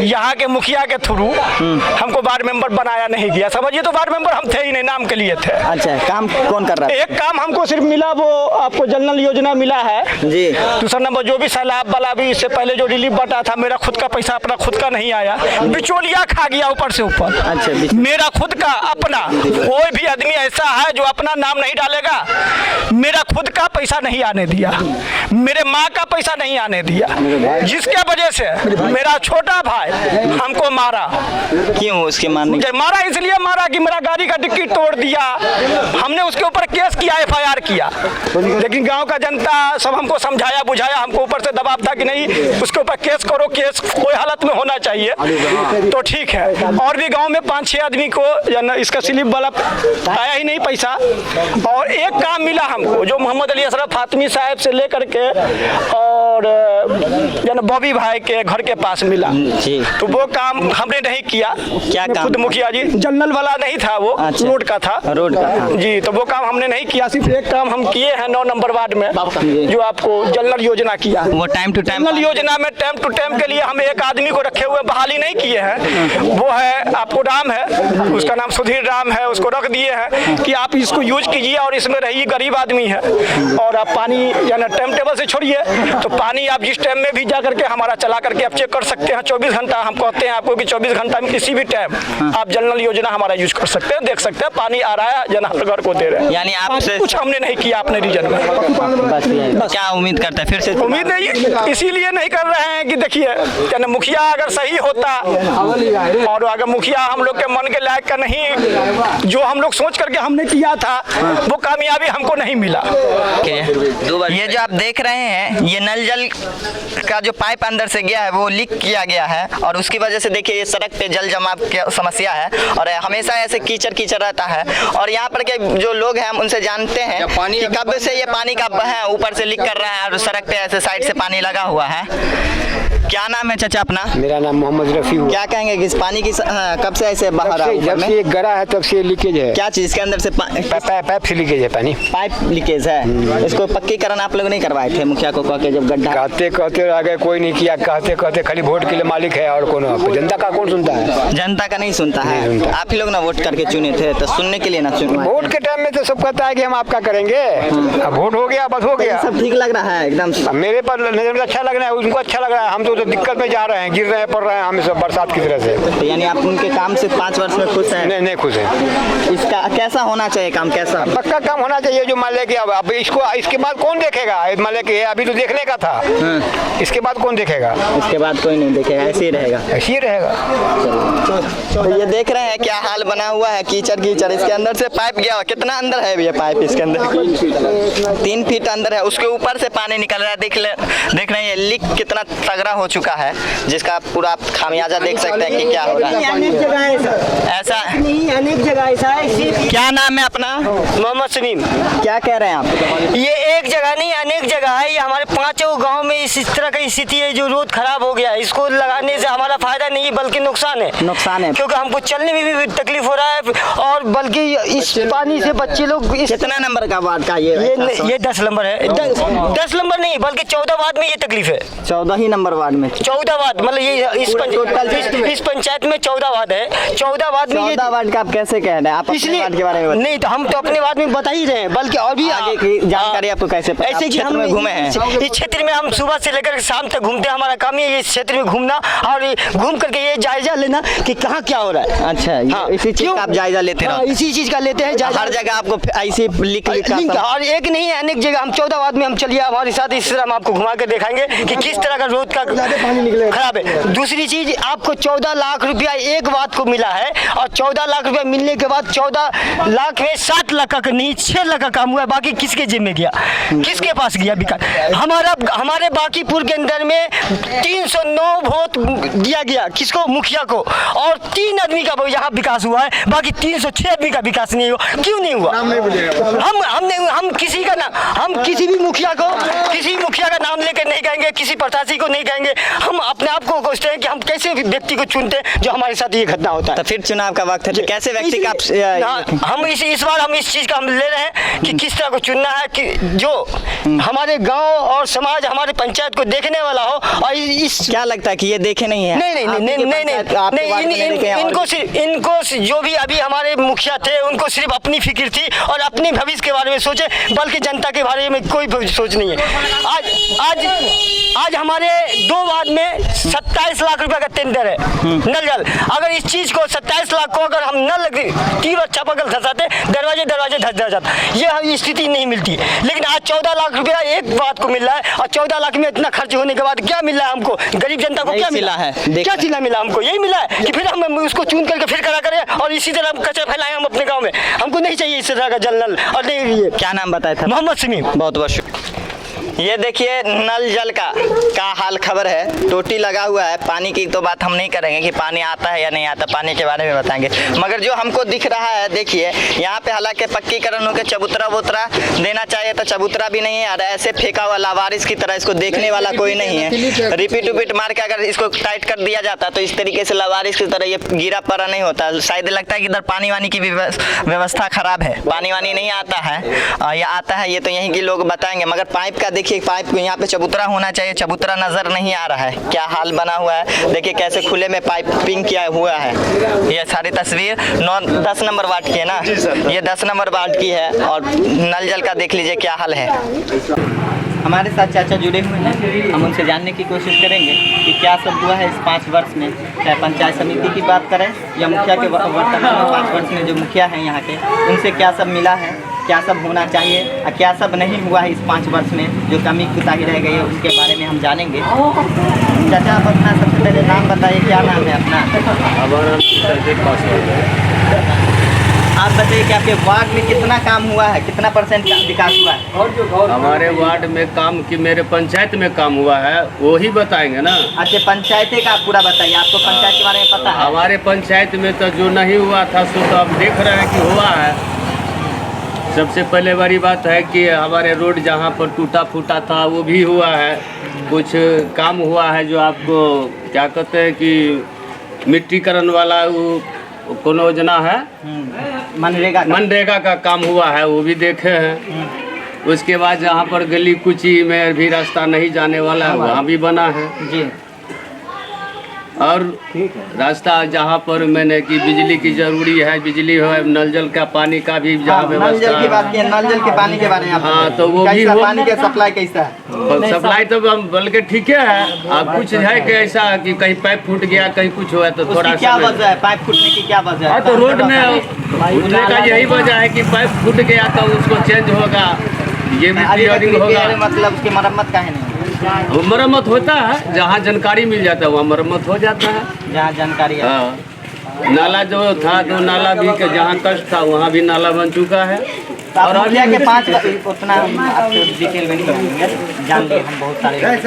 यहाँ के मुखिया के थ्रू हमको वार्ड मेंबर बनाया नहीं गया। समझिए, तो वार्ड मेंबर हम थे ही नहीं, नाम के लिए थे। अच्छा, काम कौन कर रहा है? एक काम हमको सिर्फ मिला, वो आपको जल नल योजना मिला है जी। दूसरा नंबर जो भी सैलाब वाला भी इससे पहले जो रिलीफ बटा था, मेरा खुद का पैसा अपना खुद का नहीं आया, बिचौलिया खा गया ऊपर से ऊपर। अच्छा, मेरा खुद का अपना, कोई भी आदमी ऐसा है जो अपना नाम नहीं डालेगा, मेरा खुद का पैसा नहीं आने दिया, मेरे माँ का पैसा नहीं आने दिया, जिसके वजह से मेरा छोटा भाई हमको मारा। क्यों उसके मारने? मारा इसलिए मारा कि मेरा गाड़ी का डिक्की तोड़ दिया। हमने उसके ऊपर केस किया, FIR किया, लेकिन गांव का जनता सब हमको समझाया बुझाया, हमको ऊपर से दबाव था कि नहीं उसके ऊपर केस करो, केस कोई हालत में होना चाहिए, तो ठीक है। और भी गांव में 5-6 आदमी को इसका स्लिप वाला आया ही नहीं पैसा। और एक काम मिला हमको, जो मोहम्मद अली अशरफ फातमी साहब से लेकर के और बॉबी भाई के घर के पास मिला, तो वो काम हमने नहीं किया। क्या काम? खुद मुखिया जी, जनरल वाला नहीं था वो, अच्छा। रोड का था। रोड का था जी, तो वो काम हमने नहीं किया। सिर्फ एक काम हम किए हैं 9 नंबर वार्ड में, जो आपको जनरल योजना किया। वो टाइम टू टाइम जनरल योजना में टाइम टू टाइम के लिए हम एक आदमी को रखे हुए, बहाली नहीं किए हैं। वो है आपको राम है, उसका नाम सुधीर राम है, उसको रख दिए हैं कि आप इसको यूज कीजिए और इसमें रहिए, गरीब आदमी है। और आप पानी यानी टाइम टेबल से छोड़िए, तो पानी आप जिस टाइम में भी जा करके हमारा चला करके आप चेक कर सकते हैं। 24 घंटा हम कहते हैं आपको कि 24 घंटा में किसी भी टाइम आप जनरल योजना हमारा यूज कर सकते हैं, देख सकते हैं पानी आ रहा है, जन घर को दे रहे हैं। यानी आपसे कुछ हमने नहीं किया अपने रीजन में। क्या उम्मीद करते हैं फिर से? उम्मीद नहीं, इसीलिए नहीं कर रहे हैं कि देखिए यानी मुखिया अगर सही होता और अगर मुखिया हम लोग के मन के लायक का नहीं, जो हम लोग सोच करके हमने किया था वो कामयाबी हमको नहीं मिला। ये जो आप देख रहे हैं, ये नल जल का जो पाइप अंदर से गया है वो लीक किया गया है, और उसकी वजह से देखिए ये सड़क पे जल जमाव की समस्या है, और हमेशा ऐसे कीचड़ कीचड़ रहता है। और यहाँ पर के जो लोग हैं हम उनसे जानते हैं कि कब से ये पानी का है ऊपर से लीक कर रहा है और सड़क पे ऐसे साइड से पानी लगा हुआ है। क्या नाम है चाचा अपना? मेरा नाम मोहम्मद रफी हुआ। क्या कहेंगे कि इस पानी की कब से ऐसे बाहर आ? जब से गड़ा है तब से लीकेज है। क्या चीज के अंदर से पाइप से लीकेज है, पानी पाइप लीकेज है। इसको पक्कीकरण आप लोग नहीं करवाए थे मुखिया को कह के? जब गड्ढा कहते रह गए, कोई नहीं किया, कहते खाली वोट के लिए मालिक है और कौन, जनता का कौन सुनता है? जनता का नहीं सुनता है। आप ही लोग ना वोट करके चुने थे, तो सुनने के लिए ना चुने। वोट के टाइम में तो सब कहता है कि हम आपका करेंगे, अब वोट हो गया बस हो गया। सब ठीक लग रहा है एकदम? मेरे पर नजर में अच्छा लग रहा है, उनको अच्छा लग रहा है, हम तो वो तो दिक्कत में जा रहे हैं, गिर रहे हैं, पड़ रहे हैं हम सब बरसात की तरह से। तो यानी आप उनके काम से 5 वर्ष में खुश हैं? नहीं खुश है। इसका कैसा होना चाहिए काम, कैसा पक्का काम होना चाहिए। जो मान ले कि अब इसको इसके बाद कौन देखेगा, मान ले कि अभी तो देखने का था, इसके बाद कौन देखेगा? इसके बाद कोई नहीं देखेगा, ऐसे ही रहेगा, ऐसे ही रहेगा। तो ये देख रहे हैं क्या हाल बना हुआ है, कीचड़ कीचड़। इसके अंदर से पाइप गया, कितना अंदर है ये पाइप? इसके अंदर 3 फीट अंदर है, उसके ऊपर से पानी निकल रहा है। देख रहे हैं ये लीक कितना तगड़ा हो चुका है, जिसका पूरा खामियाजा देख सकते हैं कि क्या हो रहा है। अनेक जगह ऐसा नहीं, अनेक जगह ऐसा है। क्या नाम है अपना? मोहम्मद समीम। क्या कह रहे हैं आप? ये एक जगह नहीं, अनेक जगह है। ये हमारे 5 गांव में इस तरह की स्थिति है, जो रोड खराब हो गया है। इसको लगाने से हमारा फायदा नहीं बल्कि नुकसान है, क्योंकि हमको चलने में भी तकलीफ हो रहा है, और बल्कि इस पानी से बच्चे लोग। कितना नंबर का वार्ड का ये 10 नंबर है। 10 नंबर नहीं बल्कि 14 वार्ड में ये तकलीफ है। 14 ही नंबर वार्ड में? 14 वार्ड, मतलब ये इस पंचायत में 14 वार्ड है। 14 वार्ड में 14 वार्ड का आप कैसे कह रहे हैं? आप अपने वार्ड के बारे में नहीं, तो हम तो अपने वार्ड में बता ही रहे हैं, बल्कि और भी आगे की जानकारी आपको कैसे पता? ऐसे कि हम घूमे हैं इस क्षेत्र में, हम सुबह से लेकर शाम तक घूमते हैं। हमारा काम है इस क्षेत्र में घूमना और घूम करके ये जायजा लेना कि कहाँ क्या हो रहा है। अच्छा, हाँ, इसी चीज का आप जायजा लेते हैं? इसी चीज का लेते हैं जायजा। हर जगह आपको ऐसे लिख और एक नहीं है, अनेक जगह। हम 14 वार्ड में हम चलिए हमारे साथ, इस तरह हम आपको घुमा के दिखाएंगे कि किस तरह का रोड का खराब है। दूसरी चीज, आपको 14 लाख रुपया एक वार्ड को मिला है, और 14 लाख रुपया मिलने के बाद 14 लाख में 7 लाख का नहीं 6 लाख का काम हुआ है। बाकी किसके जिम्मे गया, किसके पास गया विकास? हमारे बाकीपुर के अंदर में 309 वोट दिया गया, किसको? मुखिया को। और 3 आदमी का यहाँ विकास हुआ है, बाकी 306 आदमी का विकास नहीं हुआ। क्यों नहीं हुआ? हम किसी भी मुखिया को, किसी मुखिया का नाम लेकर नहीं कहेंगे, किसी प्रत्याशी को नहीं कहेंगे। हम अपने आप को सोचते हैं कि हम कैसे व्यक्ति को चुनते हैं जो हमारे साथ ये घटना होता है। तो फिर चुनाव का वक्त है, तो कैसे व्यक्ति का हम इस बार हम इस चीज का हम ले रहे हैं कि किस तरह को चुनना है कि जो हमारे गांव और समाज, हमारे पंचायत को देखने वाला हो। और इस क्या लगता है कि ये देखे नहीं है? नहीं, इनको जो भी अभी हमारे मुखिया थे, उनको सिर्फ अपनी फिक्र थी और अपने भविष्य के बारे में सोचे, बल्कि जनता के बारे में कोई सोच नहीं है। आज हमारे 2 वार्ड में 27 लाख रुपए का टेंडर है नल जल। अगर इस चीज को 27 लाख को अगर हम नल तीर और चापाकल धसाते, दरवाजे धस जाते, ये स्थिति नहीं मिलती। लेकिन आज 14 लाख रुपया एक वार्ड को मिल रहा है, और 14 लाख में इतना खर्च होने के बाद क्या मिल रहा है हमको? गरीब जनता को क्या मिला है? क्या सिला मिला हमको? यही मिला है कि फिर हम उसको चुन करके फिर खड़ा करें और इसी तरह हम कचरा फैलाएं हम अपने गाँव में। हमको नहीं चाहिए इस तरह का जल नल। और नहीं, क्या नाम बताया था? मोहम्मद समीम। बहुत बहुत शुक्रिया। ये देखिए नल जल का हाल खबर है। टोटी लगा हुआ है। पानी की तो बात हम नहीं करेंगे कि पानी आता है या नहीं आता, पानी के बारे में बताएंगे। मगर जो हमको दिख रहा है, देखिए यहाँ पे हालांकि पक्कीकरण होकर चबूतरा वोतरा देना चाहिए, तो चबूतरा भी नहीं है। और ऐसे फेंका हुआ लावारिस की तरह इसको देखने वाला कोई नहीं है। रिपीट उपीट मार के अगर इसको टाइट कर दिया जाता तो इस तरीके से लावारिस की तरह ये गिरा पड़ा नहीं होता। शायद लगता है कि इधर पानी वानी की व्यवस्था खराब है, पानी वानी नहीं आता है। या आता है ये तो यहीं के लोग बताएंगे। मगर पाइप का देखिए, पाइप को यहाँ पे चबूतरा होना चाहिए, चबूतरा नजर नहीं आ रहा है। क्या हाल बना हुआ है, देखिए कैसे खुले में पाइपिंग किया हुआ है। ये सारी तस्वीर 10 नंबर वार्ड की है ना, ये 10 नंबर वार्ड की है। और नल जल का देख लीजिए क्या हाल है। हमारे साथ चाचा जुड़े हुए हैं, हम उनसे जानने की कोशिश करेंगे कि क्या सब हुआ है इस 5 वर्ष में। चाहे पंचायत समिति की बात करें या मुखिया के वर्तमान में 5 वर्ष में जो मुखिया हैं यहाँ के, उनसे क्या सब मिला है, क्या सब होना चाहिए और क्या सब नहीं हुआ है इस 5 वर्ष में, जो कमी कुताही रह गई है उसके बारे में हम जानेंगे। चाचा आप अपना सबसे पहले नाम बताइए, क्या नाम है अपना? आप बताइए कि आपके वार्ड में कितना काम हुआ है, कितना % का विकास हुआ है? हमारे वार्ड में काम कि मेरे पंचायत में काम हुआ है वो ही बताएंगे ना। अच्छा, पंचायत का पूरा बताइए, आपको पंचायत के बारे में पता है? हमारे पंचायत में तो जो नहीं हुआ था सो तो अब देख रहे हैं कि हुआ है। सबसे पहले बड़ी बात है कि हमारे रोड जहाँ पर टूटा फूटा था वो भी हुआ है। कुछ काम हुआ है जो आपको क्या कहते हैं कि मिट्टीकरण वाला वो कौन योजना है, मनरेगा का काम हुआ है, वो भी देखे हैं। उसके बाद जहाँ पर गली कुची में भी रास्ता नहीं जाने वाला है वहाँ भी बना है जी। और रास्ता जहाँ पर मैंने कि बिजली की जरूरी है, बिजली है, नल जल का पानी का भी जहाँ व्यवस्था। नल जल की बात की, नल जल के पानी के बारे में हाँ, तो वो भी पानी का सप्लाई कैसा है? सप्लाई तो बल्कि ठीक है। अब कुछ है कि ऐसा कि कहीं पाइप फूट गया, कहीं कुछ हुआ तो थोड़ा क्या वजह है? पाइप फूटने की क्या वजह है? तो रोड में फूटने का यही वजह है कि पाइप फूट गया तो उसको चेंज होगा, ये रिपेयरिंग होगा। मतलब उसकी मरम्मत का है नहीं? मरम्मत होता है, जहाँ जानकारी मिल जाता है वहाँ मरम्मत हो जाता है, जहाँ जानकारी है। हाँ, नाला जो था तो नाला भी जहाँ कष्ट था वहाँ भी नाला बन चुका है। और मुखिया के 5 उतना आपको डिटेल में नहीं बताएंगे, जान लिए हम बहुत सारे 5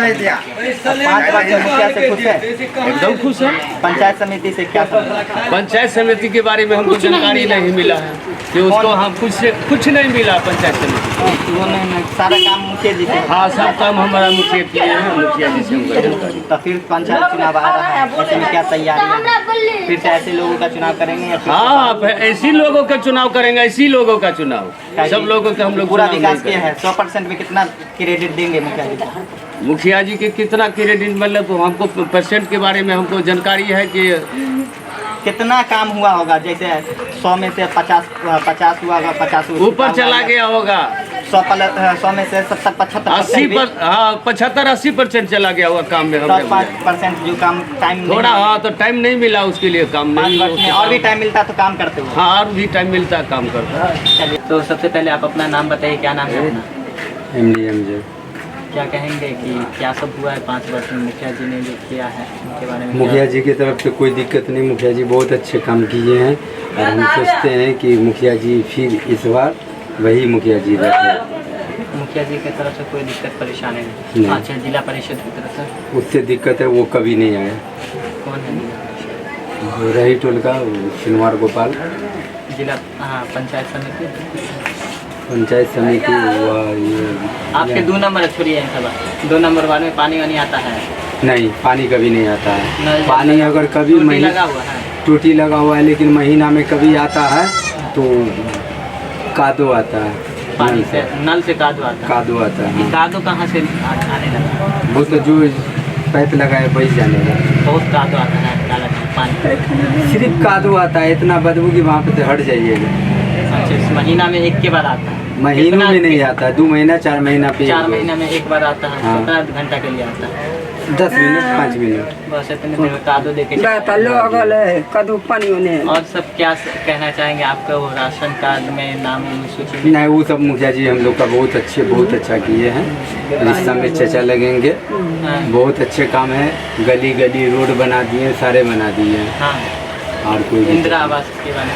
वर्ष मुखिया से खुश है? एकदम खुश है। पंचायत समिति से क्या? पंचायत समिति के बारे में हमको जानकारी नहीं मिला है कि उसको हम कुछ नहीं मिला। पंचायत समिति वो नहीं, सारा काम मुखिया जी के? हाँ, सब काम हमारा मुखिया किए हैं, मुखिया जी से हमको जानकारी। तो फिर पंचायत चुनाव आ रहा है, ऐसे में क्या तैयारी है? फिर से ऐसे लोगों का चुनाव करेंगे या? हाँ, ऐसी लोगों का चुनाव करेंगे, ऐसी लोगों का चुनाव। सब लोगों का हम लोग पूरा विकास किया है। 100% में कितना क्रेडिट देंगे मुखिया जी को? मुखिया जी के कितना क्रेडिट, मतलब हमको परसेंट के बारे में हमको जानकारी है कि कितना काम हुआ होगा? जैसे 100 में से 50 हुआ होगा, 50 ऊपर चला गया होगा। 100 में से 70-75 80% चला गया हुआ काम में। 5% जो काम टाइम थोड़ा, हाँ, तो टाइम नहीं मिला उसके लिए, काम नहीं। और भी टाइम मिलता तो काम करते हो? हाँ, और भी टाइम मिलता काम करता। चलिए, तो सबसे पहले आप अपना नाम बताइए, क्या नाम है अपना? MD क्या कहेंगे कि क्या सब हुआ है 5 वर्ष में मुखिया जी ने जो किया है उनके बारे में? मुखिया जी की तरफ से कोई दिक्कत नहीं, मुखिया जी बहुत अच्छे काम किए हैं और हम सोचते हैं कि मुखिया जी फिर इस बार वही मुखिया जी रहे। मुखिया जी की तरफ से कोई दिक्कत परेशानी नहीं? अच्छा, जिला परिषद की तरफ से उससे दिक्कत है, वो कभी नहीं आया। कौन है जिला परिषद? रही टोल का शनिवार गोपाल। जिला पंचायत समिति? पंचायत समिति आपके 2 नंबर छोड़िए, 2 नंबर वार्ड में पानी वानी आता है? नहीं, पानी कभी नहीं आता है। पानी अगर कभी लगा हुआ है, टूटी लगा हुआ है, लेकिन महीना में कभी आता है तो कादो आता है। पानी से नल से कादो आता है? कादो आता है। कादो कहाँ से आने लगा? वो तो जो पाइप लगा है वही जाने लगा। बहुत कादो आता है नाला का पानी? सिर्फ कादो आता है, इतना बदबू कि वहाँ पे से हट जाइएगा। अच्छा, इस महीना में एक के बार आता है? महीनों में नहीं आता, 2 महीना 4 महीना पे। 4 महीना में एक बार आता है। हाँ। कितना घंटा के लिए आता है? 10 मिनट 5 मिनट बस इतने देर में कादो देके और सब क्या कहना चाहेंगे? आपका वो राशन कार्ड में नाम सूची में? नहीं, वो सब मुखिया जी हम लोग का बहुत अच्छा किए हैं। रिश्ता में चचा लगेंगे, बहुत अच्छे काम है। गली गली रोड बना दिए, सारे बना दिए हैं। हाँ। और कोई इंदिरा आवास के बारे में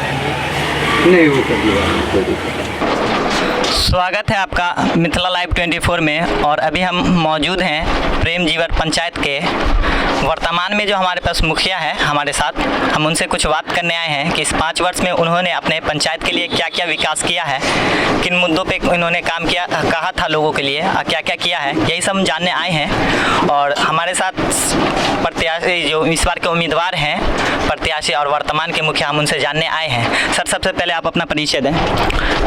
नहीं, वो सब स्वागत है आपका मिथिला लाइव 24 में। और अभी हम मौजूद हैं प्रेम जीवर पंचायत के वर्तमान में जो हमारे पास मुखिया है हमारे साथ, हम उनसे कुछ बात करने आए हैं कि इस 5 वर्ष में उन्होंने अपने पंचायत के लिए क्या क्या विकास किया है, किन मुद्दों पे इन्होंने काम किया, कहा था लोगों के लिए, क्या क्या किया है, यही सब हम जानने आए हैं। और हमारे साथ प्रत्याशी जो इस बार के उम्मीदवार हैं, प्रत्याशी और वर्तमान के मुखिया, हम उनसे जानने आए हैं। सर, सबसे पहले आप अपना परिचय दें।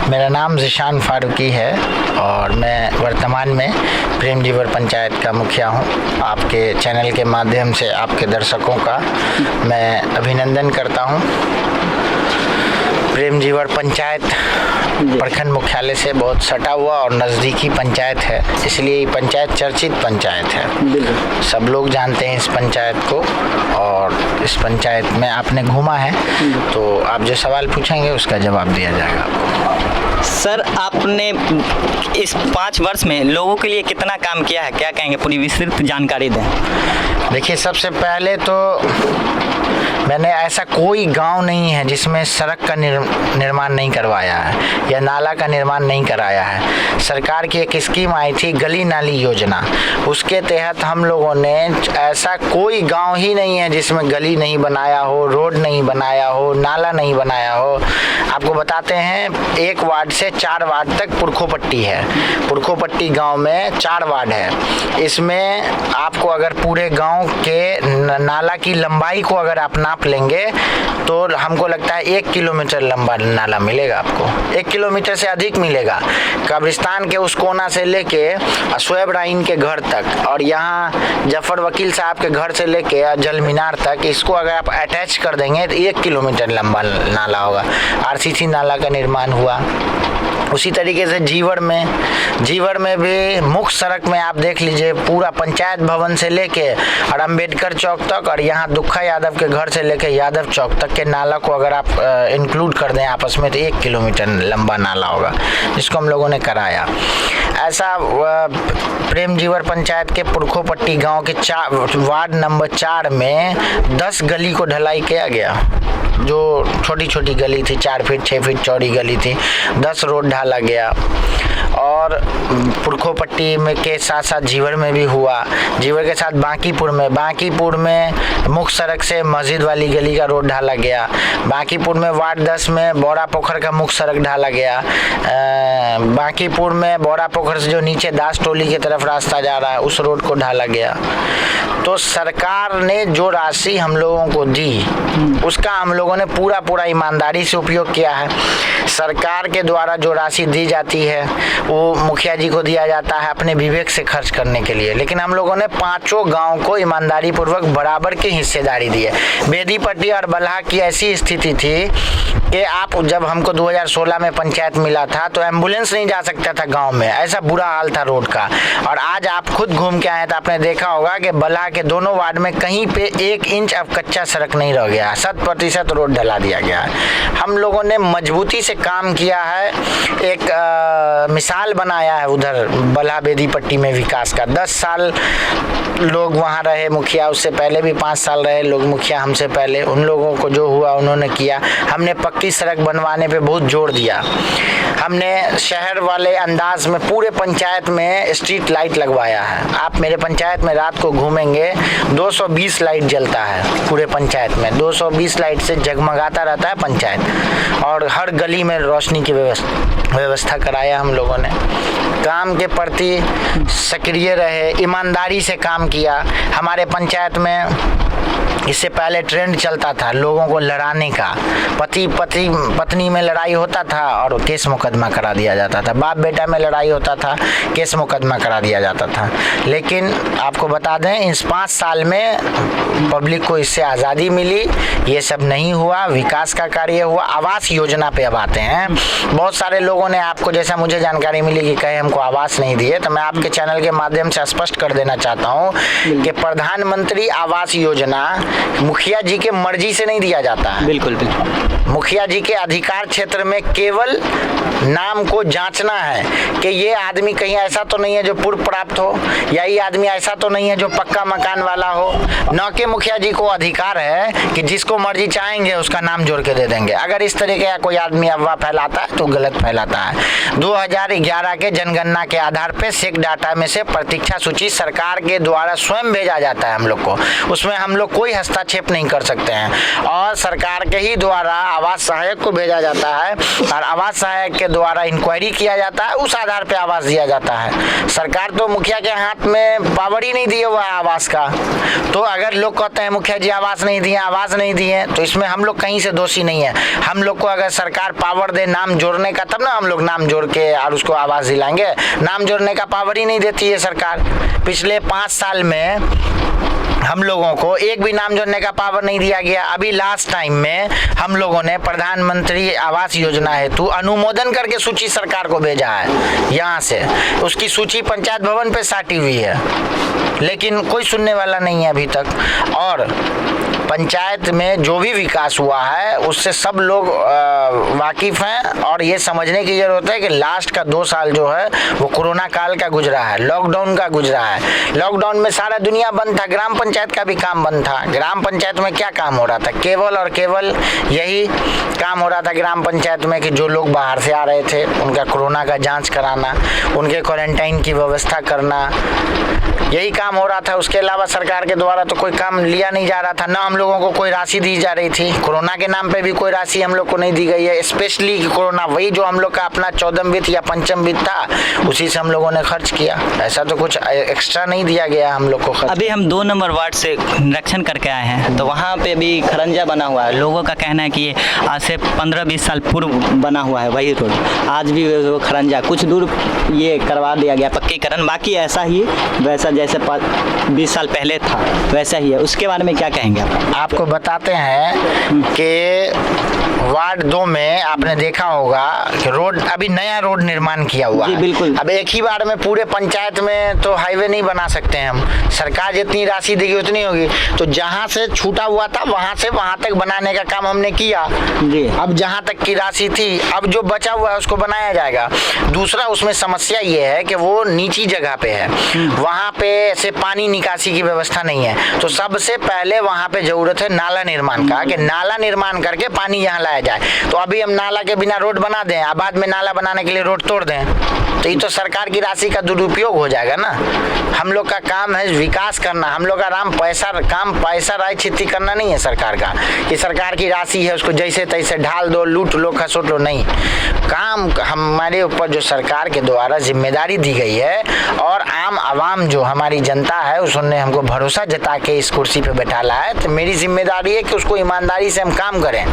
मेरा नाम ज़िशान फारूकी है और मैं वर्तमान में प्रेम जीवर पंचायत का मुखिया हूं। आपके चैनल के माध्यम से आपके दर्शकों का मैं अभिनंदन करता हूं। प्रेम जीवर पंचायत प्रखंड मुख्यालय से बहुत सटा हुआ और नज़दीकी पंचायत है, इसलिए ये पंचायत चर्चित पंचायत है। सब लोग जानते हैं इस पंचायत को और इस पंचायत में आपने घूमा है तो आप जो सवाल पूछेंगे उसका जवाब दिया जाएगा आपको। सर, आपने इस 5 वर्ष में लोगों के लिए कितना काम किया है, क्या कहेंगे? पूरी विस्तृत जानकारी दें। देखिए, सबसे पहले तो मैंने ऐसा कोई गांव नहीं है जिसमें सड़क का निर्माण नहीं करवाया है या नाला का निर्माण नहीं कराया है। सरकार की एक स्कीम आई थी गली नाली योजना, उसके तहत हम लोगों ने ऐसा कोई गांव ही नहीं है जिसमें गली नहीं बनाया हो, रोड नहीं बनाया हो, नाला नहीं बनाया हो। आपको बताते हैं, 1 वार्ड से 4 वार्ड तक पुरखोपट्टी है। पुरखोपट्टी गांव में 4 वार्ड है। इसमें आपको अगर पूरे गांव के नाला की लंबाई को अगर आप नाप माप लेंगे तो हमको लगता है 1 किलोमीटर लंबा नाला मिलेगा आपको, 1 किलोमीटर से अधिक मिलेगा। कब्रिस्तान के उस कोना से लेके शोएब राइन के घर तक और यहाँ जफर वकील साहब के घर से लेके जल मीनार तक, इसको अगर आप अटैच कर देंगे तो 1 किलोमीटर लंबा नाला होगा। आरसीसी नाला का निर्माण हुआ। उसी तरीके से जीवर में भी मुख्य सड़क में आप देख लीजिए, पूरा पंचायत भवन से लेके और अंबेडकर चौक तक और यहाँ दुखा यादव के घर से लेके यादव चौक तक के नाला को अगर आप इंक्लूड कर दें आपस में तो 1 किलोमीटर लंबा नाला होगा, जिसको हम लोगों ने कराया। ऐसा प्रेम जीवर पंचायत के पुरखोपट्टी गांव के वार्ड नंबर 4 में 10 गली को ढलाई किया गया। जो छोटी छोटी गली थी, 4 फीट 6 फीट चौड़ी गली थी, 10 रोड ढाला गया। और पुरखोपट्टी में के साथ साथ जीवर में भी हुआ। जीवर के साथ बांकीपुर में मुख्य सड़क से मस्जिद वाली गली का रोड ढाला गया। बांकीपुर में वार्ड 10 में बौरा पोखर का मुख्य सड़क ढाला गया। बांकीपुर में बौरा पोखर से जो नीचे दास टोली की तरफ रास्ता जा रहा है उस रोड को ढाला गया। तो सरकार ने जो राशि हम लोगों को दी उसका हम लोगों ने पूरा ईमानदारी से उपयोग किया है। सरकार के द्वारा जो राशि दी जाती है वो मुखिया जी को दिया जाता है अपने विवेक से खर्च करने के लिए, लेकिन हम लोगों ने 5 गांव को ईमानदारी पूर्वक बराबर की हिस्सेदारी दी है। बेदीपट्टी और बल्हा की ऐसी स्थिति थी कि आप जब हमको 2016 में पंचायत मिला था तो एम्बुलेंस नहीं जा सकता था गांव में, ऐसा बुरा हाल था रोड का। और आज आप खुद घूम के आए तो आपने देखा होगा कि बल्हा के दोनों वार्ड में कहीं पे 1 इंच अब कच्चा सड़क नहीं रह गया, 100% रोड ढला दिया गया है। हम लोगों ने मजबूती से काम किया है, एक मिसाल बनाया है उधर बल्हा बेदीपट्टी में विकास का। 10 साल लोग वहाँ रहे मुखिया, उससे पहले भी 5 साल रहे लोग मुखिया हमसे पहले। उन लोगों को जो हुआ उन्होंने किया। हमने पक्की सड़क बनवाने पे बहुत जोर दिया। हमने शहर वाले अंदाज में पूरे पंचायत में स्ट्रीट लाइट लगवाया है। आप मेरे पंचायत में रात को घूमेंगे 220 लाइट जलता है पूरे पंचायत में, 220 लाइट से जगमगाता रहता है पंचायत। और हर गली में रोशनी की व्यवस्था कराया हम लोगों ने। काम के प्रति सक्रिय रहे, ईमानदारी से काम किया। हमारे पंचायत में इससे पहले ट्रेंड चलता था लोगों को लड़ाने का, पत्नी में लड़ाई होता था और केस मुकदमा करा दिया जाता था, बाप बेटा में लड़ाई होता था केस मुकदमा करा दिया जाता था। लेकिन आपको बता दें इस 5 साल में पब्लिक को इससे आज़ादी मिली, ये सब नहीं हुआ, विकास का कार्य हुआ। आवास योजना पे अब आते हैं। बहुत सारे लोगों ने आपको, जैसा मुझे जानकारी मिली कि कहीं हमको आवास नहीं दिए, तो मैं आपके चैनल के माध्यम से स्पष्ट कर देना चाहता हूँ कि प्रधानमंत्री आवास योजना मुखिया जी के मर्जी से नहीं दिया जाता है। बिल्कुल। मुखिया जी के अधिकार क्षेत्र में केवल नाम को जांचना है कि ये आदमी कहीं ऐसा तो नहीं है जो पूर्व प्राप्त हो, या ये आदमी ऐसा तो नहीं है जो पक्का मकान वाला हो। न कि मुखिया जी को अधिकार है कि जिसको मर्जी चाहेंगे उसका नाम जोड़ के दे देंगे। अगर इस तरीके का कोई आदमी अफवाह फैलाता है तो गलत फैलाता है। 2011 के जनगणना के आधार पर सेक डाटा में से प्रतीक्षा सूची सरकार के द्वारा स्वयं भेजा जाता है हम लोग को, उसमें हम लोग कोई हस्तक्षेप नहीं कर सकते हैं। और सरकार के ही द्वारा आवास सहायक को भेजा जाता है और आवास सहायक के द्वारा इंक्वायरी किया जाता है, उस आधार पे आवास दिया जाता है। सरकार तो मुखिया के हाथ में पावर ही नहीं दिया हुआ है आवास का। तो अगर लोग कहते हैं मुखिया जी आवास नहीं दिए, तो इसमें हम लोग कहीं से दोषी नहीं है। हम लोग को अगर सरकार पावर दे नाम जोड़ने का, तब ना हम लोग नाम जोड़ के और उसको आवास दिलाएंगे। नाम जोड़ने का पावर ही नहीं देती है सरकार। पिछले 5 साल में हम लोगों को एक भी नाम जोड़ने का पावर नहीं दिया गया। अभी लास्ट टाइम में हम लोगों ने प्रधानमंत्री आवास योजना हेतु अनुमोदन करके सूची सरकार को भेजा है यहाँ से। उसकी सूची पंचायत भवन पे साटी हुई है, लेकिन कोई सुनने वाला नहीं है अभी तक। और पंचायत में जो भी विकास हुआ है उससे सब लोग वाकिफ हैं। और ये समझने की जरूरत है कि लास्ट का 2 साल जो है वो कोरोना काल का गुजरा है, लॉकडाउन का गुजरा है। लॉकडाउन में सारा दुनिया बंद था, ग्राम पंचायत का भी काम बंद था। ग्राम पंचायत में क्या काम हो रहा था? केवल और केवल यही काम हो रहा था ग्राम पंचायत में कि जो लोग बाहर से आ रहे थे उनका कोरोना का जांच कराना, उनके क्वारंटाइन की व्यवस्था करना, यही काम हो रहा था। उसके अलावा सरकार के द्वारा तो कोई काम लिया नहीं जा रहा था, ना हम लोगों को कोई राशि दी जा रही थी। कोरोना के नाम पे भी कोई राशि हम लोग को नहीं दी गई है। स्पेशली कोरोना वही जो हम लोग का अपना 14 वित्त या 5 वित्त था, उसी से हम लोगों ने खर्च किया। ऐसा तो कुछ एक्स्ट्रा नहीं दिया गया हम लोग को। अभी हम 2 नंबर वार्ड से निरीक्षण करके के आए हैं तो वहाँ पे भी खरंजा बना हुआ है। लोगों का कहना है कि ये आज से 15-20 साल पूर्व बना हुआ है वही रोड, आज भी वो खरंजा कुछ दूर ये करवा दिया गया पक्कीकरण, बाकी ऐसा ही वैसा जैसे 20 साल पहले था वैसा ही है। उसके बारे में क्या कहेंगे आप? आपको बताते हैं कि वार्ड 2 में आपने देखा होगा कि रोड अभी नया रोड निर्माण किया हुआ है। बिल्कुल। अब एक ही बार में पूरे पंचायत में तो हाईवे नहीं बना सकते हैं हम, सरकार जितनी राशि देगी उतनी होगी, तो जहाँ से छूटा हुआ था वहाँ से वहाँ तक बनाने का काम हमने किया जी। अब जहाँ तक की राशि थी अब जो बचा हुआ है उसको बनाया जाएगा। दूसरा उसमें समस्या ये है कि वो नीची जगह पे है, वहाँ पे से पानी निकासी की व्यवस्था नहीं है, तो सबसे पहले वहाँ पे जरूरत है नाला निर्माण का, कि नाला निर्माण करके पानी यहाँ लाया जाए। तो अभी हम नाला के बिना रोड बना दें, अब बाद में नाला बनाने के लिए रोड तोड़ दें, तो ये तो सरकार की राशि का दुरुपयोग हो जाएगा ना। हम लोग का काम है विकास करना, हम लोग का पैसा राय छित्ती करना नहीं है सरकार का, कि सरकार की राशि है उसको जैसे तैसे ढाल दो, लूट लो, खसोट लो, नहीं। काम हमारे ऊपर जो सरकार के द्वारा जिम्मेदारी दी गई है और आम आवाम जो हमारी जनता है उसने हमको भरोसा जता के इस कुर्सी पे बैठाला है, तो मेरी जिम्मेदारी है कि उसको ईमानदारी से हम काम करें।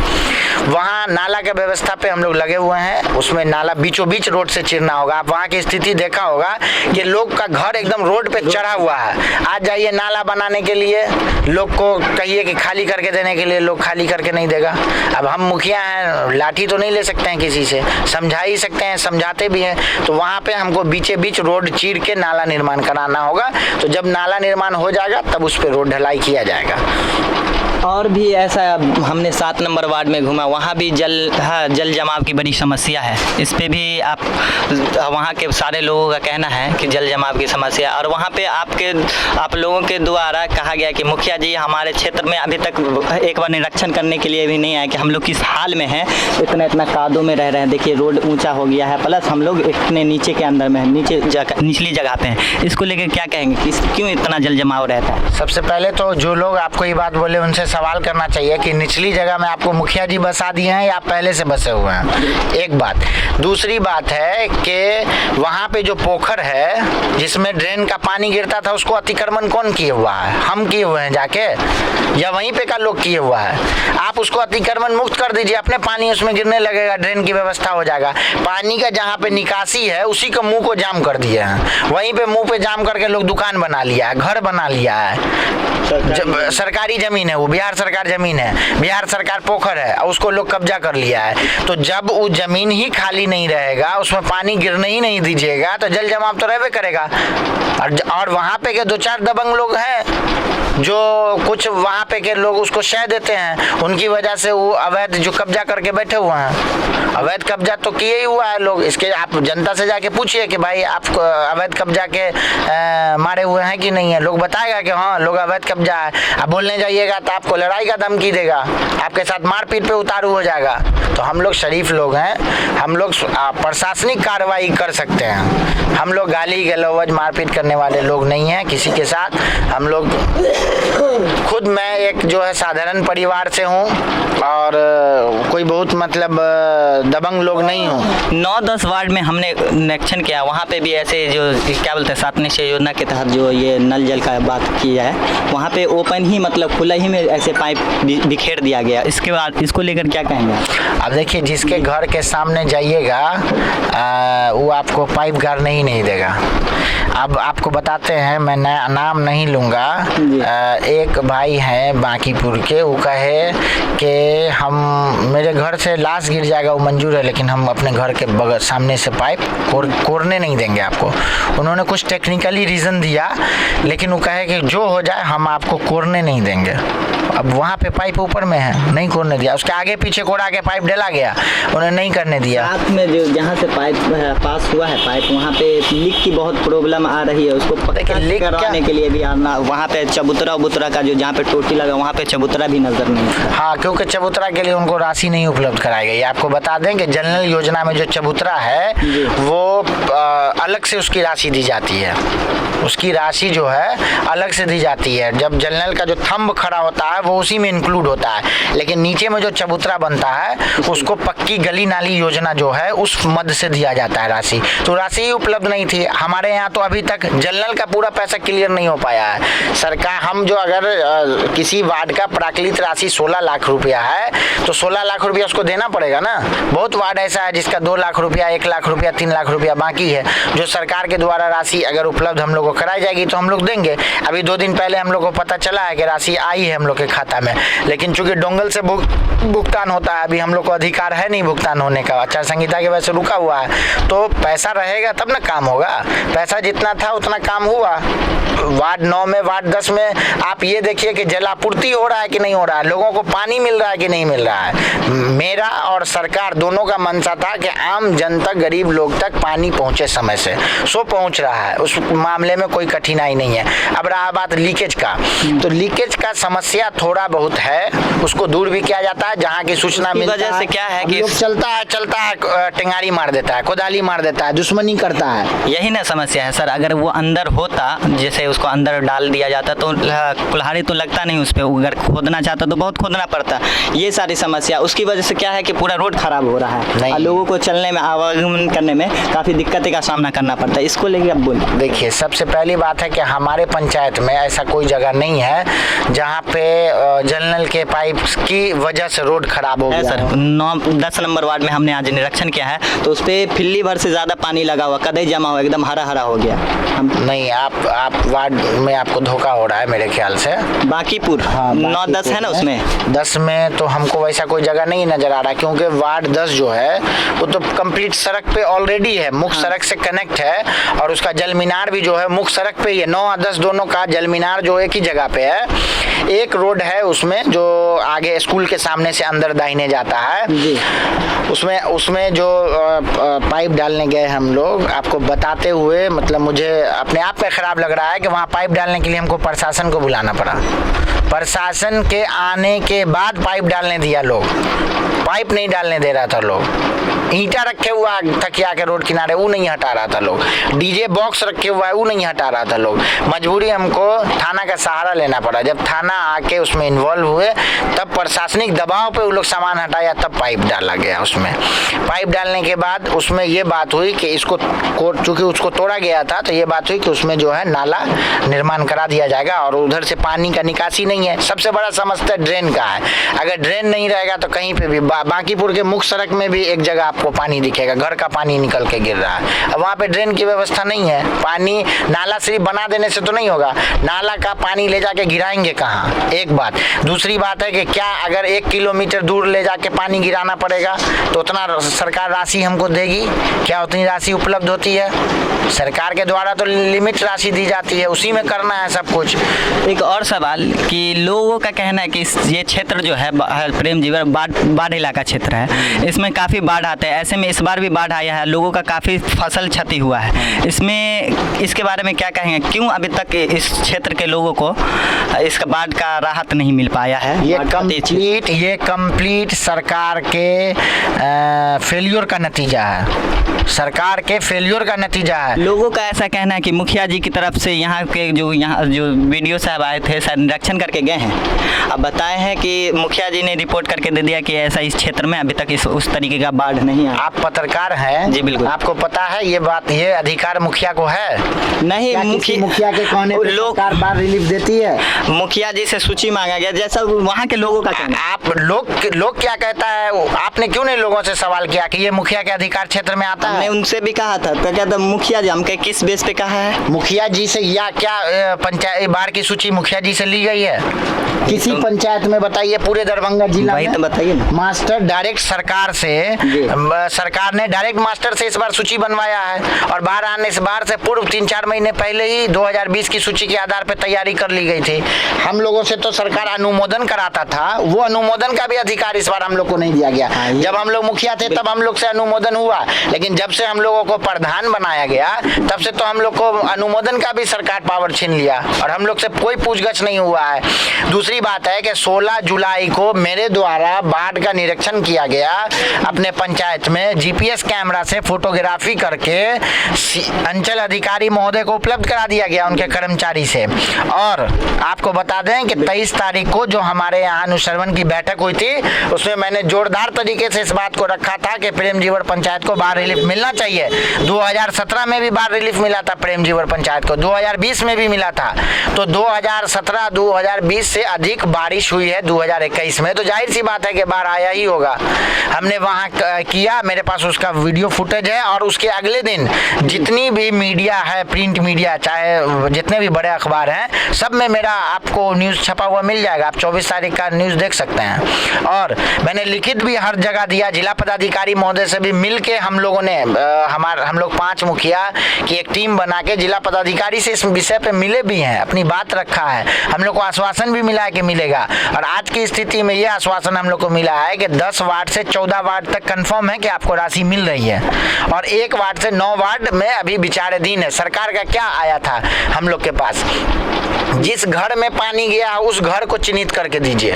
वहाँ नाला के व्यवस्था पे हम लोग लगे हुए हैं, उसमें नाला बीचों बीच रोड से चिरना होगा। आप वहाँ की स्थिति देखा होगा कि लोग का घर एकदम रोड पे चढ़ा हुआ है। आज जाइए नाला बनाने के लिए, लोग को कहिए कि खाली करके देने के लिए, लोग खाली करके नहीं देगा। अब हम मुखिया हैं, लाठी तो नहीं ले सकते हैं किसी से, समझा ही सकते हैं, समझाते भी हैं। तो वहाँ पे हमको बीचे बीच रोड चीर के नाला निर्माण कराना होगा। तो जब नाला निर्माण हो जाएगा तब उस पर रोड ढलाई किया जाएगा। और भी ऐसा हमने 7 नंबर वार्ड में घूमा, वहाँ भी जल जमाव की बड़ी समस्या है। इस पे भी वहाँ के सारे लोगों का कहना है कि जल जमाव की समस्या, और वहाँ पे आप लोगों के द्वारा कहा गया कि मुखिया जी हमारे क्षेत्र में अभी तक एक बार निरीक्षण करने के लिए भी नहीं आए कि हम लोग किस हाल में हैं, इतना कादों में रह रहे हैं। देखिए रोड ऊंचा हो गया है, प्लस हम लोग इतने नीचे के अंदर में हैं, निचली जगह पे हैं। इसको लेकर क्या कहेंगे कि क्यों इतना जल जमाव रहता है? सबसे पहले तो जो लोग आपको ये बात बोले उनसे सवाल करना चाहिए कि निचली जगह में आपको मुखिया जी बसा दिए हैं या आप पहले से बसे हुए हैं, एक बात। दूसरी बात है कि वहाँ पे जो पोखर है जिसमें ड्रेन का पानी गिरता था उसको अतिक्रमण कौन किए हुआ है? हम किए हुए हैं जाके, या वहीं पे का लोग किए हुआ है? आप उसको अतिक्रमण मुक्त कर दीजिए, अपने पानी उसमें गिरने लगेगा, ड्रेन की व्यवस्था हो जाएगा। पानी का जहाँ पे निकासी है उसी का मुंह को जाम कर दिए हैं, वहीं पे मुंह पे जाम करके लोग दुकान बना लिया है, घर बना लिया है। सरकारी जमीन है, वो बिहार सरकार जमीन है, बिहार सरकार पोखर है, उसको लोग कब्जा कर लिया है। तो जब वो जमीन ही खाली नहीं रहेगा, उसमें पानी गिरने ही नहीं दीजिएगा, तो जल जमाव तो रहबे करेगा। और वहाँ पे के 2-4 दबंग लोग हैं जो कुछ वहाँ पे के लोग उसको शह देते हैं, उनकी वजह से वो अवैध जो कब्जा करके बैठे हुए हैं, अवैध कब्जा तो किए ही हुआ है लोग। इसके आप जनता से जाके पूछिए कि भाई आप अवैध कब्जा के मारे हुए हैं कि नहीं है, लोग बताएगा कि हाँ लोग अवैध कब्जा है। आप बोलने जाइएगा तो आपको लड़ाई का धमकी देगा, आपके साथ मारपीट पे उतारू हो जाएगा। तो हम लोग शरीफ लोग हैं, हम लोग प्रशासनिक कार्रवाई कर सकते हैं, हम लोग गाली गलौज मारपीट करने वाले लोग नहीं हैं किसी के साथ। हम लोग खुद मैं एक जो है साधारण परिवार से हूँ और कोई बहुत मतलब दबंग लोग नहीं हूँ। 9-10 वार्ड में हमने निरीक्षण किया, वहाँ पे भी ऐसे जो क्या बोलते हैं 7 निश्चय योजना के तहत जो ये नल जल का बात की है, वहाँ पे ओपन ही मतलब खुला ही में ऐसे पाइप बिखेर दिया गया। इसके बाद इसको लेकर क्या कहेंगे? अब देखिए जिसके घर के सामने जाइएगा वो आपको पाइप गाड़ने ही नहीं देगा। अब आपको बताते हैं, मैं नाम नहीं लूँगा, एक भाई हैं बांकीपुर के, वो कहे कि हम मेरे घर से लाश गिर जाएगा वो मंजूर है, लेकिन हम अपने घर के बगल सामने से पाइप कोरने नहीं देंगे आपको। उन्होंने कुछ टेक्निकली रीज़न दिया, लेकिन वो कहे कि जो हो जाए हम आपको कोरने नहीं देंगे। अब वहाँ पे पाइप ऊपर में है, नहीं कोरने दिया, उसके आगे पीछे कोड़ा के पाइप डाला गया, उन्हें नहीं करने दिया। साथ में जो जहाँ से पाइप पास हुआ है पाइप, वहाँ पे लीक की बहुत प्रॉब्लम आ रही है, उसको पक्का करवाने के लिए भी आना, वहाँ पे चबूतरा का जो जहाँ पे टोटी लगा वहाँ पे चबूतरा भी नजर नहीं आता। हाँ, क्योंकि चबूतरा के लिए उनको राशि नहीं उपलब्ध कराई गई। आपको बता दें कि जनरल योजना में जो चबूतरा है वो अलग से उसकी राशि दी जाती है, उसकी राशि जो है अलग से दी जाती है। जब जनरल का जो थंब खड़ा होता है वो उसी में इंक्लूड होता है, लेकिन नीचे में जो चबूतरा बनता है उसको पक्की गली नाली योजना जो है उस मद से दिया जाता है राशि। तो राशि ही उपलब्ध नहीं थी हमारे यहाँ। तो अभी तक जनरल का पूरा पैसा क्लियर नहीं हो पाया है। सरकार हम जो अगर किसी वार्ड का प्राकृतिक राशि 16 लाख रुपया है तो 16 लाख रुपया उसको देना पड़ेगा ना। बहुत वार्ड ऐसा है जिसका 2 लाख रुपया, 1 लाख रुपया, 3 लाख रुपया बाकी है, जो सरकार के द्वारा राशि अगर उपलब्ध हम लोग को कराई जाएगी तो हम लोग देंगे। अभी 2 दिन पहले हम लोग को पता चला है कि राशि आई है हम लोग के खाता में, लेकिन चूंकि डोंगल से भुगतान होता है, अभी हम लोग को अधिकार है नहीं भुगतान होने का, आचार संहिता की वजह से रुका हुआ है। तो पैसा रहेगा तब ना काम होगा, पैसा जितना था उतना काम हुआ। वार्ड 9 में, वार्ड 10 में आप ये देखिए कि जलापूर्ति हो रहा है कि नहीं हो रहा है, लोगों को पानी मिल रहा है कि नहीं मिल रहा है। मेरा और सरकार दोनों का मंशा था कि आम जनता, गरीब लोग तक पानी पहुंचे समय से, सो पहुंच रहा है, उस मामले में कोई कठिनाई नहीं है। अब रहा बात लीकेज का, तो लीकेज का समस्या थोड़ा बहुत है, उसको दूर भी किया जाता है। जहाँ की सूचना मिलती वजह से क्या है कि चलता है टेंगारी मार देता है, कोदाली मार देता है, दुश्मनी करता है। यही ना समस्या है सर। अगर वो अंदर होता, जैसे उसको अंदर डाल दिया जाता तो कुल्हाड़ी तो लगता नहीं उस पर, अगर खोदना चाहता तो बहुत खोदना पड़ता। ये सारी समस्या उसकी वजह से क्या है कि पूरा रोड खराब हो रहा है, लोगों को चलने में, आवागमन करने में काफ़ी दिक्कत का सामना करना पड़ता है। इसको लेके अब बोलिए। देखिए, सबसे पहली बात है कि हमारे पंचायत में ऐसा कोई जगह नहीं है जहाँ पे जल नल के पाइप की वजह से रोड खराब हो गया सर। 9-10 नंबर वार्ड में हमने आज निरीक्षण किया है तो उस पर फिल्ली भर से ज़्यादा पानी लगा हुआ, कदई जमा हुआ, एकदम हरा हरा हो गया। नहीं, आप वार्ड में आपको धोखा हो रहा है मेरे ख्याल से। बाकीपुर 9-10 है ना, उसमें 10 में तो हमको वैसा कोई जगह नहीं नजर आ रहा, क्योंकि वार्ड 10 जो है वो तो कंप्लीट सड़क पे ऑलरेडी है, मुख्य सड़क से कनेक्ट है, और उसका जल मीनार भी जो है मुख्य सड़क पे ही है। 9 और 10 दोनों का जल मीनार जो एक ही जगह पे है। एक रोड है उसमें जो आगे स्कूल के सामने से अंदर दाहिने जाता है, उसमें जो पाइप डालने गए हम लोग, आपको बताते हुए मतलब मुझे अपने आप में खराब लग रहा है कि वहाँ पाइप डालने के लिए हमको प्रशासन को बुलाना पड़ा। प्रशासन के आने के बाद पाइप डालने दिया लोग, पाइप नहीं डालने दे रहा था लोग। ईंटा रखे हुआ तकिया के रोड किनारे, वो नहीं हटा रहा था लोग। डीजे बॉक्स रखे हुआ है, वो नहीं हटा रहा था लोग। मजबूरी हमको थाना का सहारा लेना पड़ा। जब थाना आके उसमें इन्वॉल्व हुए तब प्रशासनिक दबाव पे वो लोग सामान हटाया, तब पाइप डाला गया उसमें। पाइप डालने के बाद उसमें ये बात हुई कि इसको चूँकि उसको तोड़ा गया था तो ये बात हुई कि उसमें जो है नाला निर्माण करा दिया जाएगा, और उधर से पानी का निकासी नहीं है। सबसे बड़ा समस्या ड्रेन का है। अगर ड्रेन नहीं रहेगा तो कहीं पे भी बांकीपुर के मुख्य सड़क में भी एक जगह आपको पानी दिखेगा, घर का पानी निकल के गिर रहा है। अब वहाँ पे ड्रेन की व्यवस्था नहीं है। पानी नाला सिर्फ बना देने से तो नहीं होगा, नाला का पानी ले जाके गिराएंगे कहाँ, एक बात। दूसरी बात है कि क्या अगर 1 किलोमीटर दूर ले जाके पानी गिराना पड़ेगा तो उतना सरकार राशि हमको देगी? क्या उतनी राशि उपलब्ध होती है? सरकार के द्वारा तो लिमिट राशि दी जाती है, उसी में करना है सब कुछ। एक और सवाल कि लोगों का कहना है कि ये क्षेत्र जो है प्रेम जीवर बाढ़ इलाका क्षेत्र है, इसमें काफ़ी बाढ़ आते हैं। ऐसे में इस बार भी बाढ़ आया है, लोगों का काफ़ी फसल क्षति हुआ है। इसमें इसके बारे में क्या कहेंगे? क्यों अभी तक इस क्षेत्र के लोगों को इसका बाढ़ का राहत नहीं मिल पाया है? ये कंप्लीट सरकार के फेलियर का नतीजा है, सरकार के फेलियर का नतीजा है। लोगों का ऐसा कहना है कि मुखिया जी की तरफ से यहाँ जो वीडियो साहब आए थे, शायद निरीक्षण करके गए हैं, अब बताए हैं कि मुखिया जी ने रिपोर्ट करके दे दिया कि ऐसा इस क्षेत्र में अभी तक उस तरीके का बाढ़ नहीं है। आप पत्रकार हैं? जी बिल्कुल। आपको पता है ये बात, ये अधिकार मुखिया को है? नहीं, मुखिया के कहने पे सरकार बाढ़ रिलीफ देती है? मुखिया जी से सूची मांगा गया, जैसा वहाँ के लोगों का कहना। आप लोग क्या कहता है? आपने क्यों नहीं लोगों से सवाल किया कि ये मुखिया के अधिकार क्षेत्र में आता है? हमने उनसे भी कहा था, तो कहता मुखिया जी, हम किस बेस पे कहा है? मुखिया जी से या क्या पंचायत बाढ़ की सूची मुखिया जी से ली गई है? किसी पंचायत में बताइए पूरे दरभंगा जिला में? तो बताइए। मास्टर डायरेक्ट सरकार से, सरकार ने डायरेक्ट मास्टर से इस बार सूची बनवाया है, और बाढ़ आने से बाढ़ से पूर्व 3-4 महीने पहले ही 2020 की सूची के आधार पर तैयारी कर ली गई थी। हम लोगों से तो सरकार अनुमोदन कराता था, वो अनुमोदन का भी अधिकार इस बार हम लोग को नहीं दिया गया। जब हम लोग मुखिया थे तब हम लोग से अनुमोदन हुआ, लेकिन जब से हम लोगों को प्रधान बनाया गया तब से तो हम लोग को अनुमोदन का भी सरकार पावर छीन लिया, और हम लोग से कोई पूछगछ नहीं हुआ है। दूसरी बात है कि 16 जुलाई को मेरे द्वारा बाढ़ का निरीक्षण किया गया अपने पंचायत पंचायत में जीपीएस कैमरा से फोटोग्राफी करके अंचल अधिकारी महोदय को उपलब्ध करा दिया गया उनके कर्मचारी से। और आपको बता दें कि 23 तारीख को जो हमारे यहाँ अनुश्रवण की बैठक हुई थी उसमें मैंने जोरदार तरीके से इस बात को रखा था कि प्रेम जीवर पंचायत को बाढ़ रिलीफ मिलना चाहिए। 2017 में भी बाढ़ रिलीफ मिला था प्रेम जीवर पंचायत को, 2020 में भी मिला था। तो 2017-2020 से अधिक बारिश हुई है 2021 में, तो जाहिर सी बात है कि बाढ़ आया ही होगा। हमने वहाँ किया, मेरे पास उसका वीडियो फुटेज है। और उसके अगले दिन जितनी भी मीडिया है, प्रिंट मीडिया, चाहे जितने भी बड़े अखबार हैं, सब में मेरा आपको न्यूज़ छपा हुआ मिल जाएगा। आप 24 तारीख का न्यूज़ देख सकते हैं। और मैंने लिखित भी हर जगह दिया। जिला पदाधिकारी महोदय से भी मिल के हम लोगों ने हम लोग 5 मुखिया की एक टीम बना के जिला पदाधिकारी से इस विषय पे मिले भी हैं, अपनी बात रखा है। हम लोग को आश्वासन भी मिला है कि मिलेगा। और आज की स्थिति में ये आश्वासन हम लोग को मिला है कि 10 वार्ड से 14 वार्ड तक कंफर्म है कि आपको राशि मिल रही है। और 1 वार्ड से 9 वार्ड में अभी विचाराधीन है। सरकार का क्या आया था हम लोग के पास, जिस घर में पानी गया उस घर को चिन्हित करके दीजिए।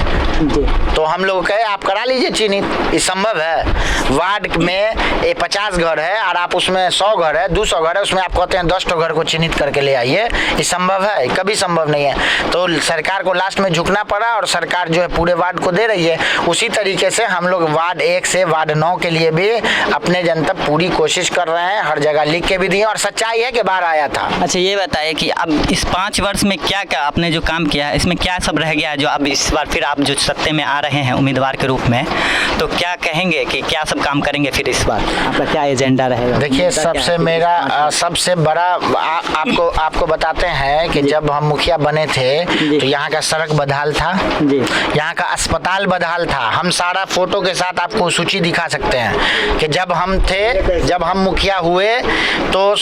तो हम लोग कहे आप करा लीजिए चिन्हित, ये संभव है। वार्ड में 50 घर है और आप उसमें 100 घर है, 200 घर है, उसमें आप कहते हैं 10 घर को चिन्हित करके ले आइए, ये संभव है? कभी संभव नहीं है। तो सरकार को लास्ट में झुकना पड़ा और सरकार जो है पूरे वार्ड को दे रही है। उसी तरीके से हम लोग वार्ड 1 से वार्ड 9 के लिए भी अपने जनता पूरी कोशिश कर रहे हैं, हर जगह लिख के भी दिए। और सच्चाई है कि बाढ़ आया था। अच्छा, ये बताइए कि अब इस 5 वर्ष में क्या क्या आपने जो काम किया है, इसमें क्या सब रह गया है जो अब इस बार फिर आप जो सत्ते में आ रहे हैं उम्मीदवार के रूप में, तो क्या कहेंगे कि क्या सब काम करेंगे फिर इस बार? आपका क्या एजेंडा रहेगा? देखिए, सबसे मेरा सबसे बड़ा आपको बताते हैं कि जब हम मुखिया बने थे तो यहाँ का सड़क बदहाल था, यहाँ का अस्पताल बदहाल था। हम सारा फोटो के साथ आपको सूची दिखा सकते हैं कि जब हम मुखिया हुए तो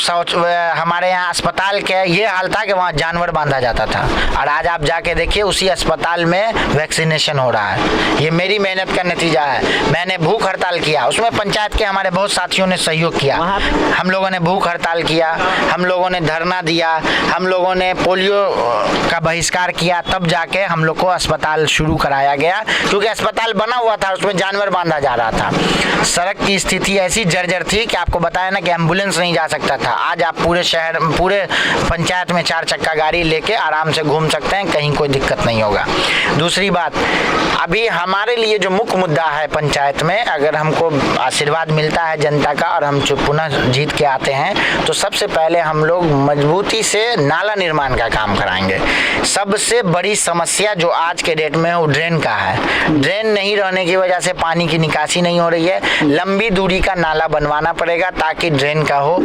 हमारे यहाँ अस्पताल के ये हाल था कि वहाँ जानवर बांधा जाता था। और आज आप जाके देखिए उसी अस्पताल में वैक्सीनेशन हो रहा है। ये मेरी मेहनत का नतीजा है। मैंने भूख हड़ताल किया, उसमें पंचायत के हमारे बहुत साथियों ने सहयोग किया। हम लोगों ने भूख हड़ताल किया, हम लोगों ने धरना दिया, हम लोगों ने पोलियो का बहिष्कार किया, तब जाके हम लोग को अस्पताल शुरू कराया गया। क्योंकि अस्पताल बना हुआ था, उसमें जानवर बांधा जा रहा था। सड़क की स्थिति ऐसी जर्जर थी कि आपको बताया ना कि एम्बुलेंस नहीं जा सकता था। आज आप पूरे पंचायत में 4 चक्का गाड़ी लेके आराम से घूम सकते हैं, कहीं कोई दिक्कत नहीं होगा। दूसरी बात, अभी हमारे लिए जो मुख्य मुद्दा है पंचायत में, अगर हमको आशीर्वाद मिलता है जनता का और हम पुनः जीत के आते हैं तो सबसे पहले हम लोग मजबूती से नाला निर्माण का काम कराएंगे। सबसे बड़ी समस्या जो आज के डेट में है वो ड्रेन का है। ड्रेन नहीं रहने की वजह से पानी की निकासी नहीं हो रही है। लंबी दूरी का नाला बनवाना पड़ेगा ताकि ड्रेन का हो,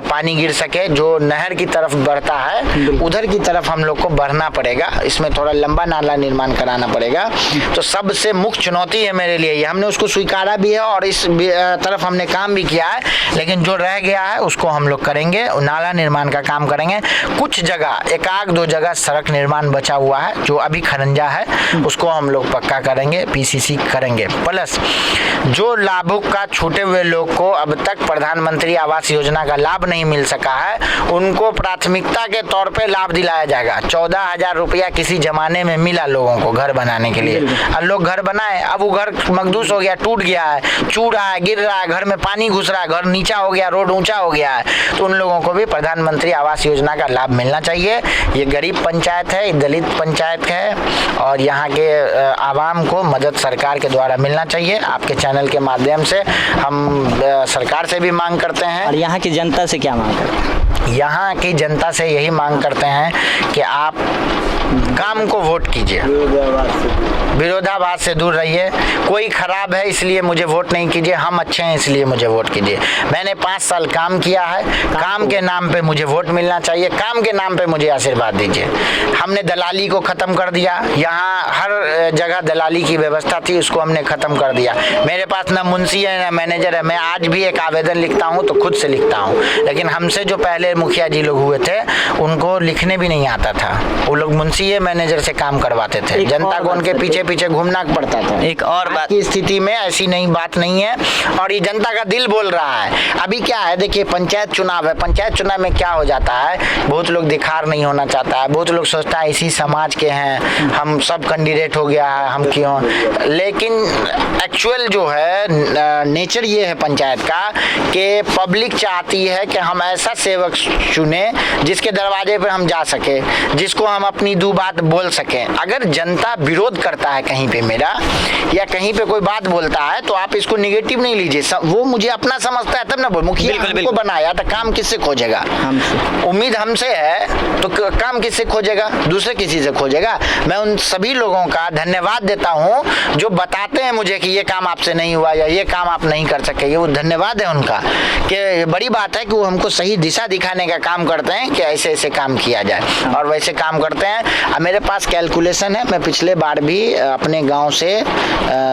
पानी गिर सके। जो नहर की तरफ बढ़ता है उधर की तरफ हम लोग को बढ़ना पड़ेगा, इसमें थोड़ा लंबा नाला निर्माण कराना पड़ेगा। तो सबसे मुख्य चुनौती है मेरे लिए ये, हमने उसको स्वीकारा भी है और इस तरफ हमने काम भी किया है। लेकिन जो रह गया है उसको हम लोग करेंगे, नाला निर्माण का काम करेंगे। कुछ जगह 1-2 जगह सड़क निर्माण बचा हुआ है जो अभी खरंजा है, उसको हम लोग पक्का करेंगे, पीसीसी करेंगे। प्लस जो लाभुक का छूटे हुए लोग को अब तक प्रधानमंत्री आवास योजना का लाभ नहीं मिल सका है, उनको प्राथमिकता के तौर पे लाभ दिलाया जाएगा। 14,000 रुपया किसी जमाने में मिला लोगों को घर बनाने के लिए, और लोग घर बनाए, अब वो घर मखदूस हो गया, टूट गया है, चूड़ रहा है, गिर रहा है, घर में पानी घुस रहा है, घर नीचा हो गया, रोड ऊंचा हो गया है। तो उन लोगों को भी प्रधानमंत्री आवास योजना का लाभ मिलना चाहिए। ये गरीब पंचायत है, दलित पंचायत है और यहाँ के आवाम को मदद सरकार के द्वारा मिलना चाहिए। आपके चैनल के माध्यम से हम सरकार से भी मांग करते हैं। और यहाँ की जनता से क्या मांग करते हैं? यहाँ की जनता से यही मांग करते हैं कि आप काम को वोट कीजिए, विरोधाभास से दूर रहिए। कोई खराब है इसलिए मुझे वोट नहीं कीजिए, हम अच्छे हैं इसलिए मुझे वोट कीजिए। मैंने 5 साल काम किया है, काम के नाम पे मुझे वोट मिलना चाहिए, काम के नाम पे मुझे आशीर्वाद दीजिए। हमने दलाली को ख़त्म कर दिया, यहाँ हर जगह दलाली की व्यवस्था थी, उसको हमने ख़त्म कर दिया। मेरे पास ना मुंशी है ना मैनेजर है। मैं आज भी एक आवेदन लिखता हूँ तो खुद से लिखता हूँ, लेकिन हमसे जो पहले मुखिया जी लोग हुए थे उनको लिखने भी नहीं आता था। वो लोग मुंशी मैनेजर से काम करवाते थे, जनता को उनके पीछे पीछे घूमना पड़ता था। एक और बात की स्थिति में ऐसी नई बात नहीं है और ये जनता का दिल बोल रहा है। अभी क्या है, देखिए पंचायत चुनाव है, पंचायत चुनाव में क्या हो जाता है, बहुत लोग दिखार नहीं होना चाहता है, बहुत लोग सोचता है इसी समाज के हैं, हम सब कैंडिडेट हो गया है, हम क्यों। लेकिन एक्चुअल जो है नेचर ये है पंचायत का कि पब्लिक चाहती है कि हम ऐसा सेवक चुने जिसके दरवाजे पर हम जा सके, जिसको हम अपनी दो बात बोल सकें। अगर जनता विरोध करता है कहीं पे मेरा या कहीं पे कोई बात बोलता है तो आप इसको निगेटिव नहीं लीजिए, वो मुझे अपना समझता है तब ना बोल। मुखिया हमको बनाया तो काम किससे खोजेगा, उम्मीद हमसे है तो काम किससे खोजेगा, दूसरे किसी से खोजेगा। मैं उन सभी लोगों का धन्यवाद देता हूं जो बताते हैं मुझे कि ये काम आपसे नहीं हुआ या ये काम आप नहीं कर सके, ये वो धन्यवाद है उनका कि बड़ी बात है कि वो हमको सही दिशा दिखाने का काम करते हैं कि ऐसे ऐसे काम किया जाए और वैसे काम करते हैं। मेरे पास कैलकुलेशन है, मैं पिछले बार भी अपने गांव से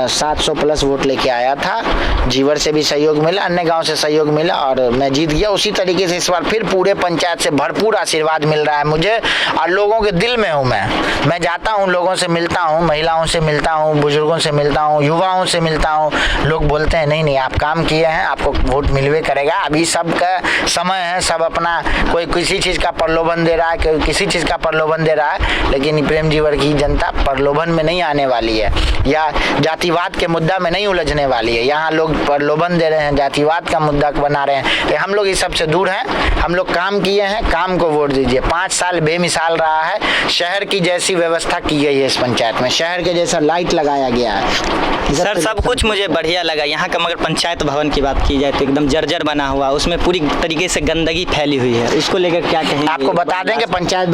700 प्लस वोट लेके आया था, जीवर से भी सहयोग मिला, अन्य गांव से सहयोग मिला और मैं जीत गया। उसी तरीके से इस बार फिर पूरे पंचायत से भरपूर आशीर्वाद मिल रहा है मुझे और लोगों के दिल में हूँ मैं जाता हूँ, लोगों से मिलता हूँ, महिलाओं से मिलता हूँ, बुजुर्गों से मिलता हूँ, युवाओं से मिलता हूँ। लोग बोलते हैं नहीं आप काम किए हैं, आपको वोट मिलवे करेगा। अभी सबका समय है, सब अपना कोई किसी चीज़ का प्रलोभन दे रहा है, कोई किसी चीज़ का प्रलोभन दे रहा है, लेकिन प्रेम जीवर की जनता प्रलोभन में नहीं आने वाली है या जातिवाद के मुद्दा में नहीं उलझने वाली है। यहाँ लोग प्रलोभन दे रहे हैं, जातिवाद का मुद्दा बना रहे हैं, हम लोग इस सबसे दूर हैं। हम लोग काम किए हैं, काम को वोट दीजिए। 5 साल बेमिसाल रहा है, शहर की जैसी व्यवस्था की गई है इस पंचायत में, शहर के जैसा लाइट लगाया गया है। सर सब कुछ मुझे बढ़िया लगा यहाँ का, मगर पंचायत भवन की बात की जाए तो एकदम जर्जर बना हुआ, उसमें पूरी तरीके से गंदगी फैली हुई है, उसको लेकर क्या कहेंगे? आपको बता दें कि पंचायत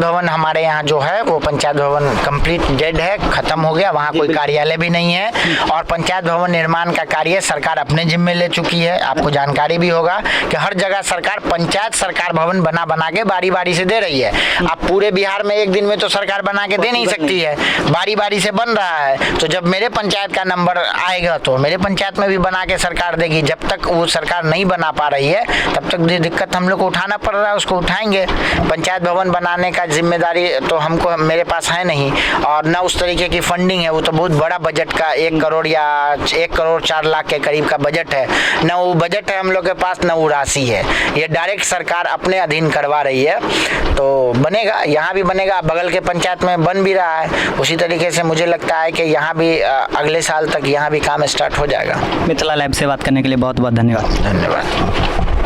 भवन हमारे यहाँ जो है वो पंचायत भवन कंप्लीट डेड है, खत्म हो गया, वहाँ कोई कार्यालय भी नहीं है और पंचायत भवन निर्माण का कार्य सरकार अपने जिम्मे ले चुकी है। आपको जानकारी भी होगा कि हर जगह सरकार पंचायत सरकार भवन बना के बारी बारी से दे रही है। अब पूरे बिहार में एक दिन में तो सरकार बना के दे नहीं सकती है, बारी बारी से बन रहा है। तो जब मेरे पंचायत का नंबर आएगा तो मेरे पंचायत में भी बना के सरकार देगी। जब तक वो सरकार नहीं बना पा रही है तब तक ये दिक्कत हम लोग को उठाना पड़ रहा है, उसको उठाएंगे। पंचायत भवन बनाने का जिम्मेदारी तो हमको मेरे पास है नहीं और न उस तरीके की फंडिंग है, वो तो बहुत बड़ा बजट का 1 करोड़ या 1 करोड़ 4 लाख के करीब का बजट है, न वो बजट है हम लोग के पास, न वो राशि है। ये डायरेक्ट सरकार अपने अधीन करवा रही है, तो बनेगा, यहाँ भी बनेगा, बगल के पंचायत में बन भी रहा है। उसी तरीके से मुझे लगता है कि यहाँ भी अगले साल तक यहाँ भी काम स्टार्ट हो जाएगा। मिथिला लैब से बात करने के लिए बहुत बहुत धन्यवाद। धन्यवाद।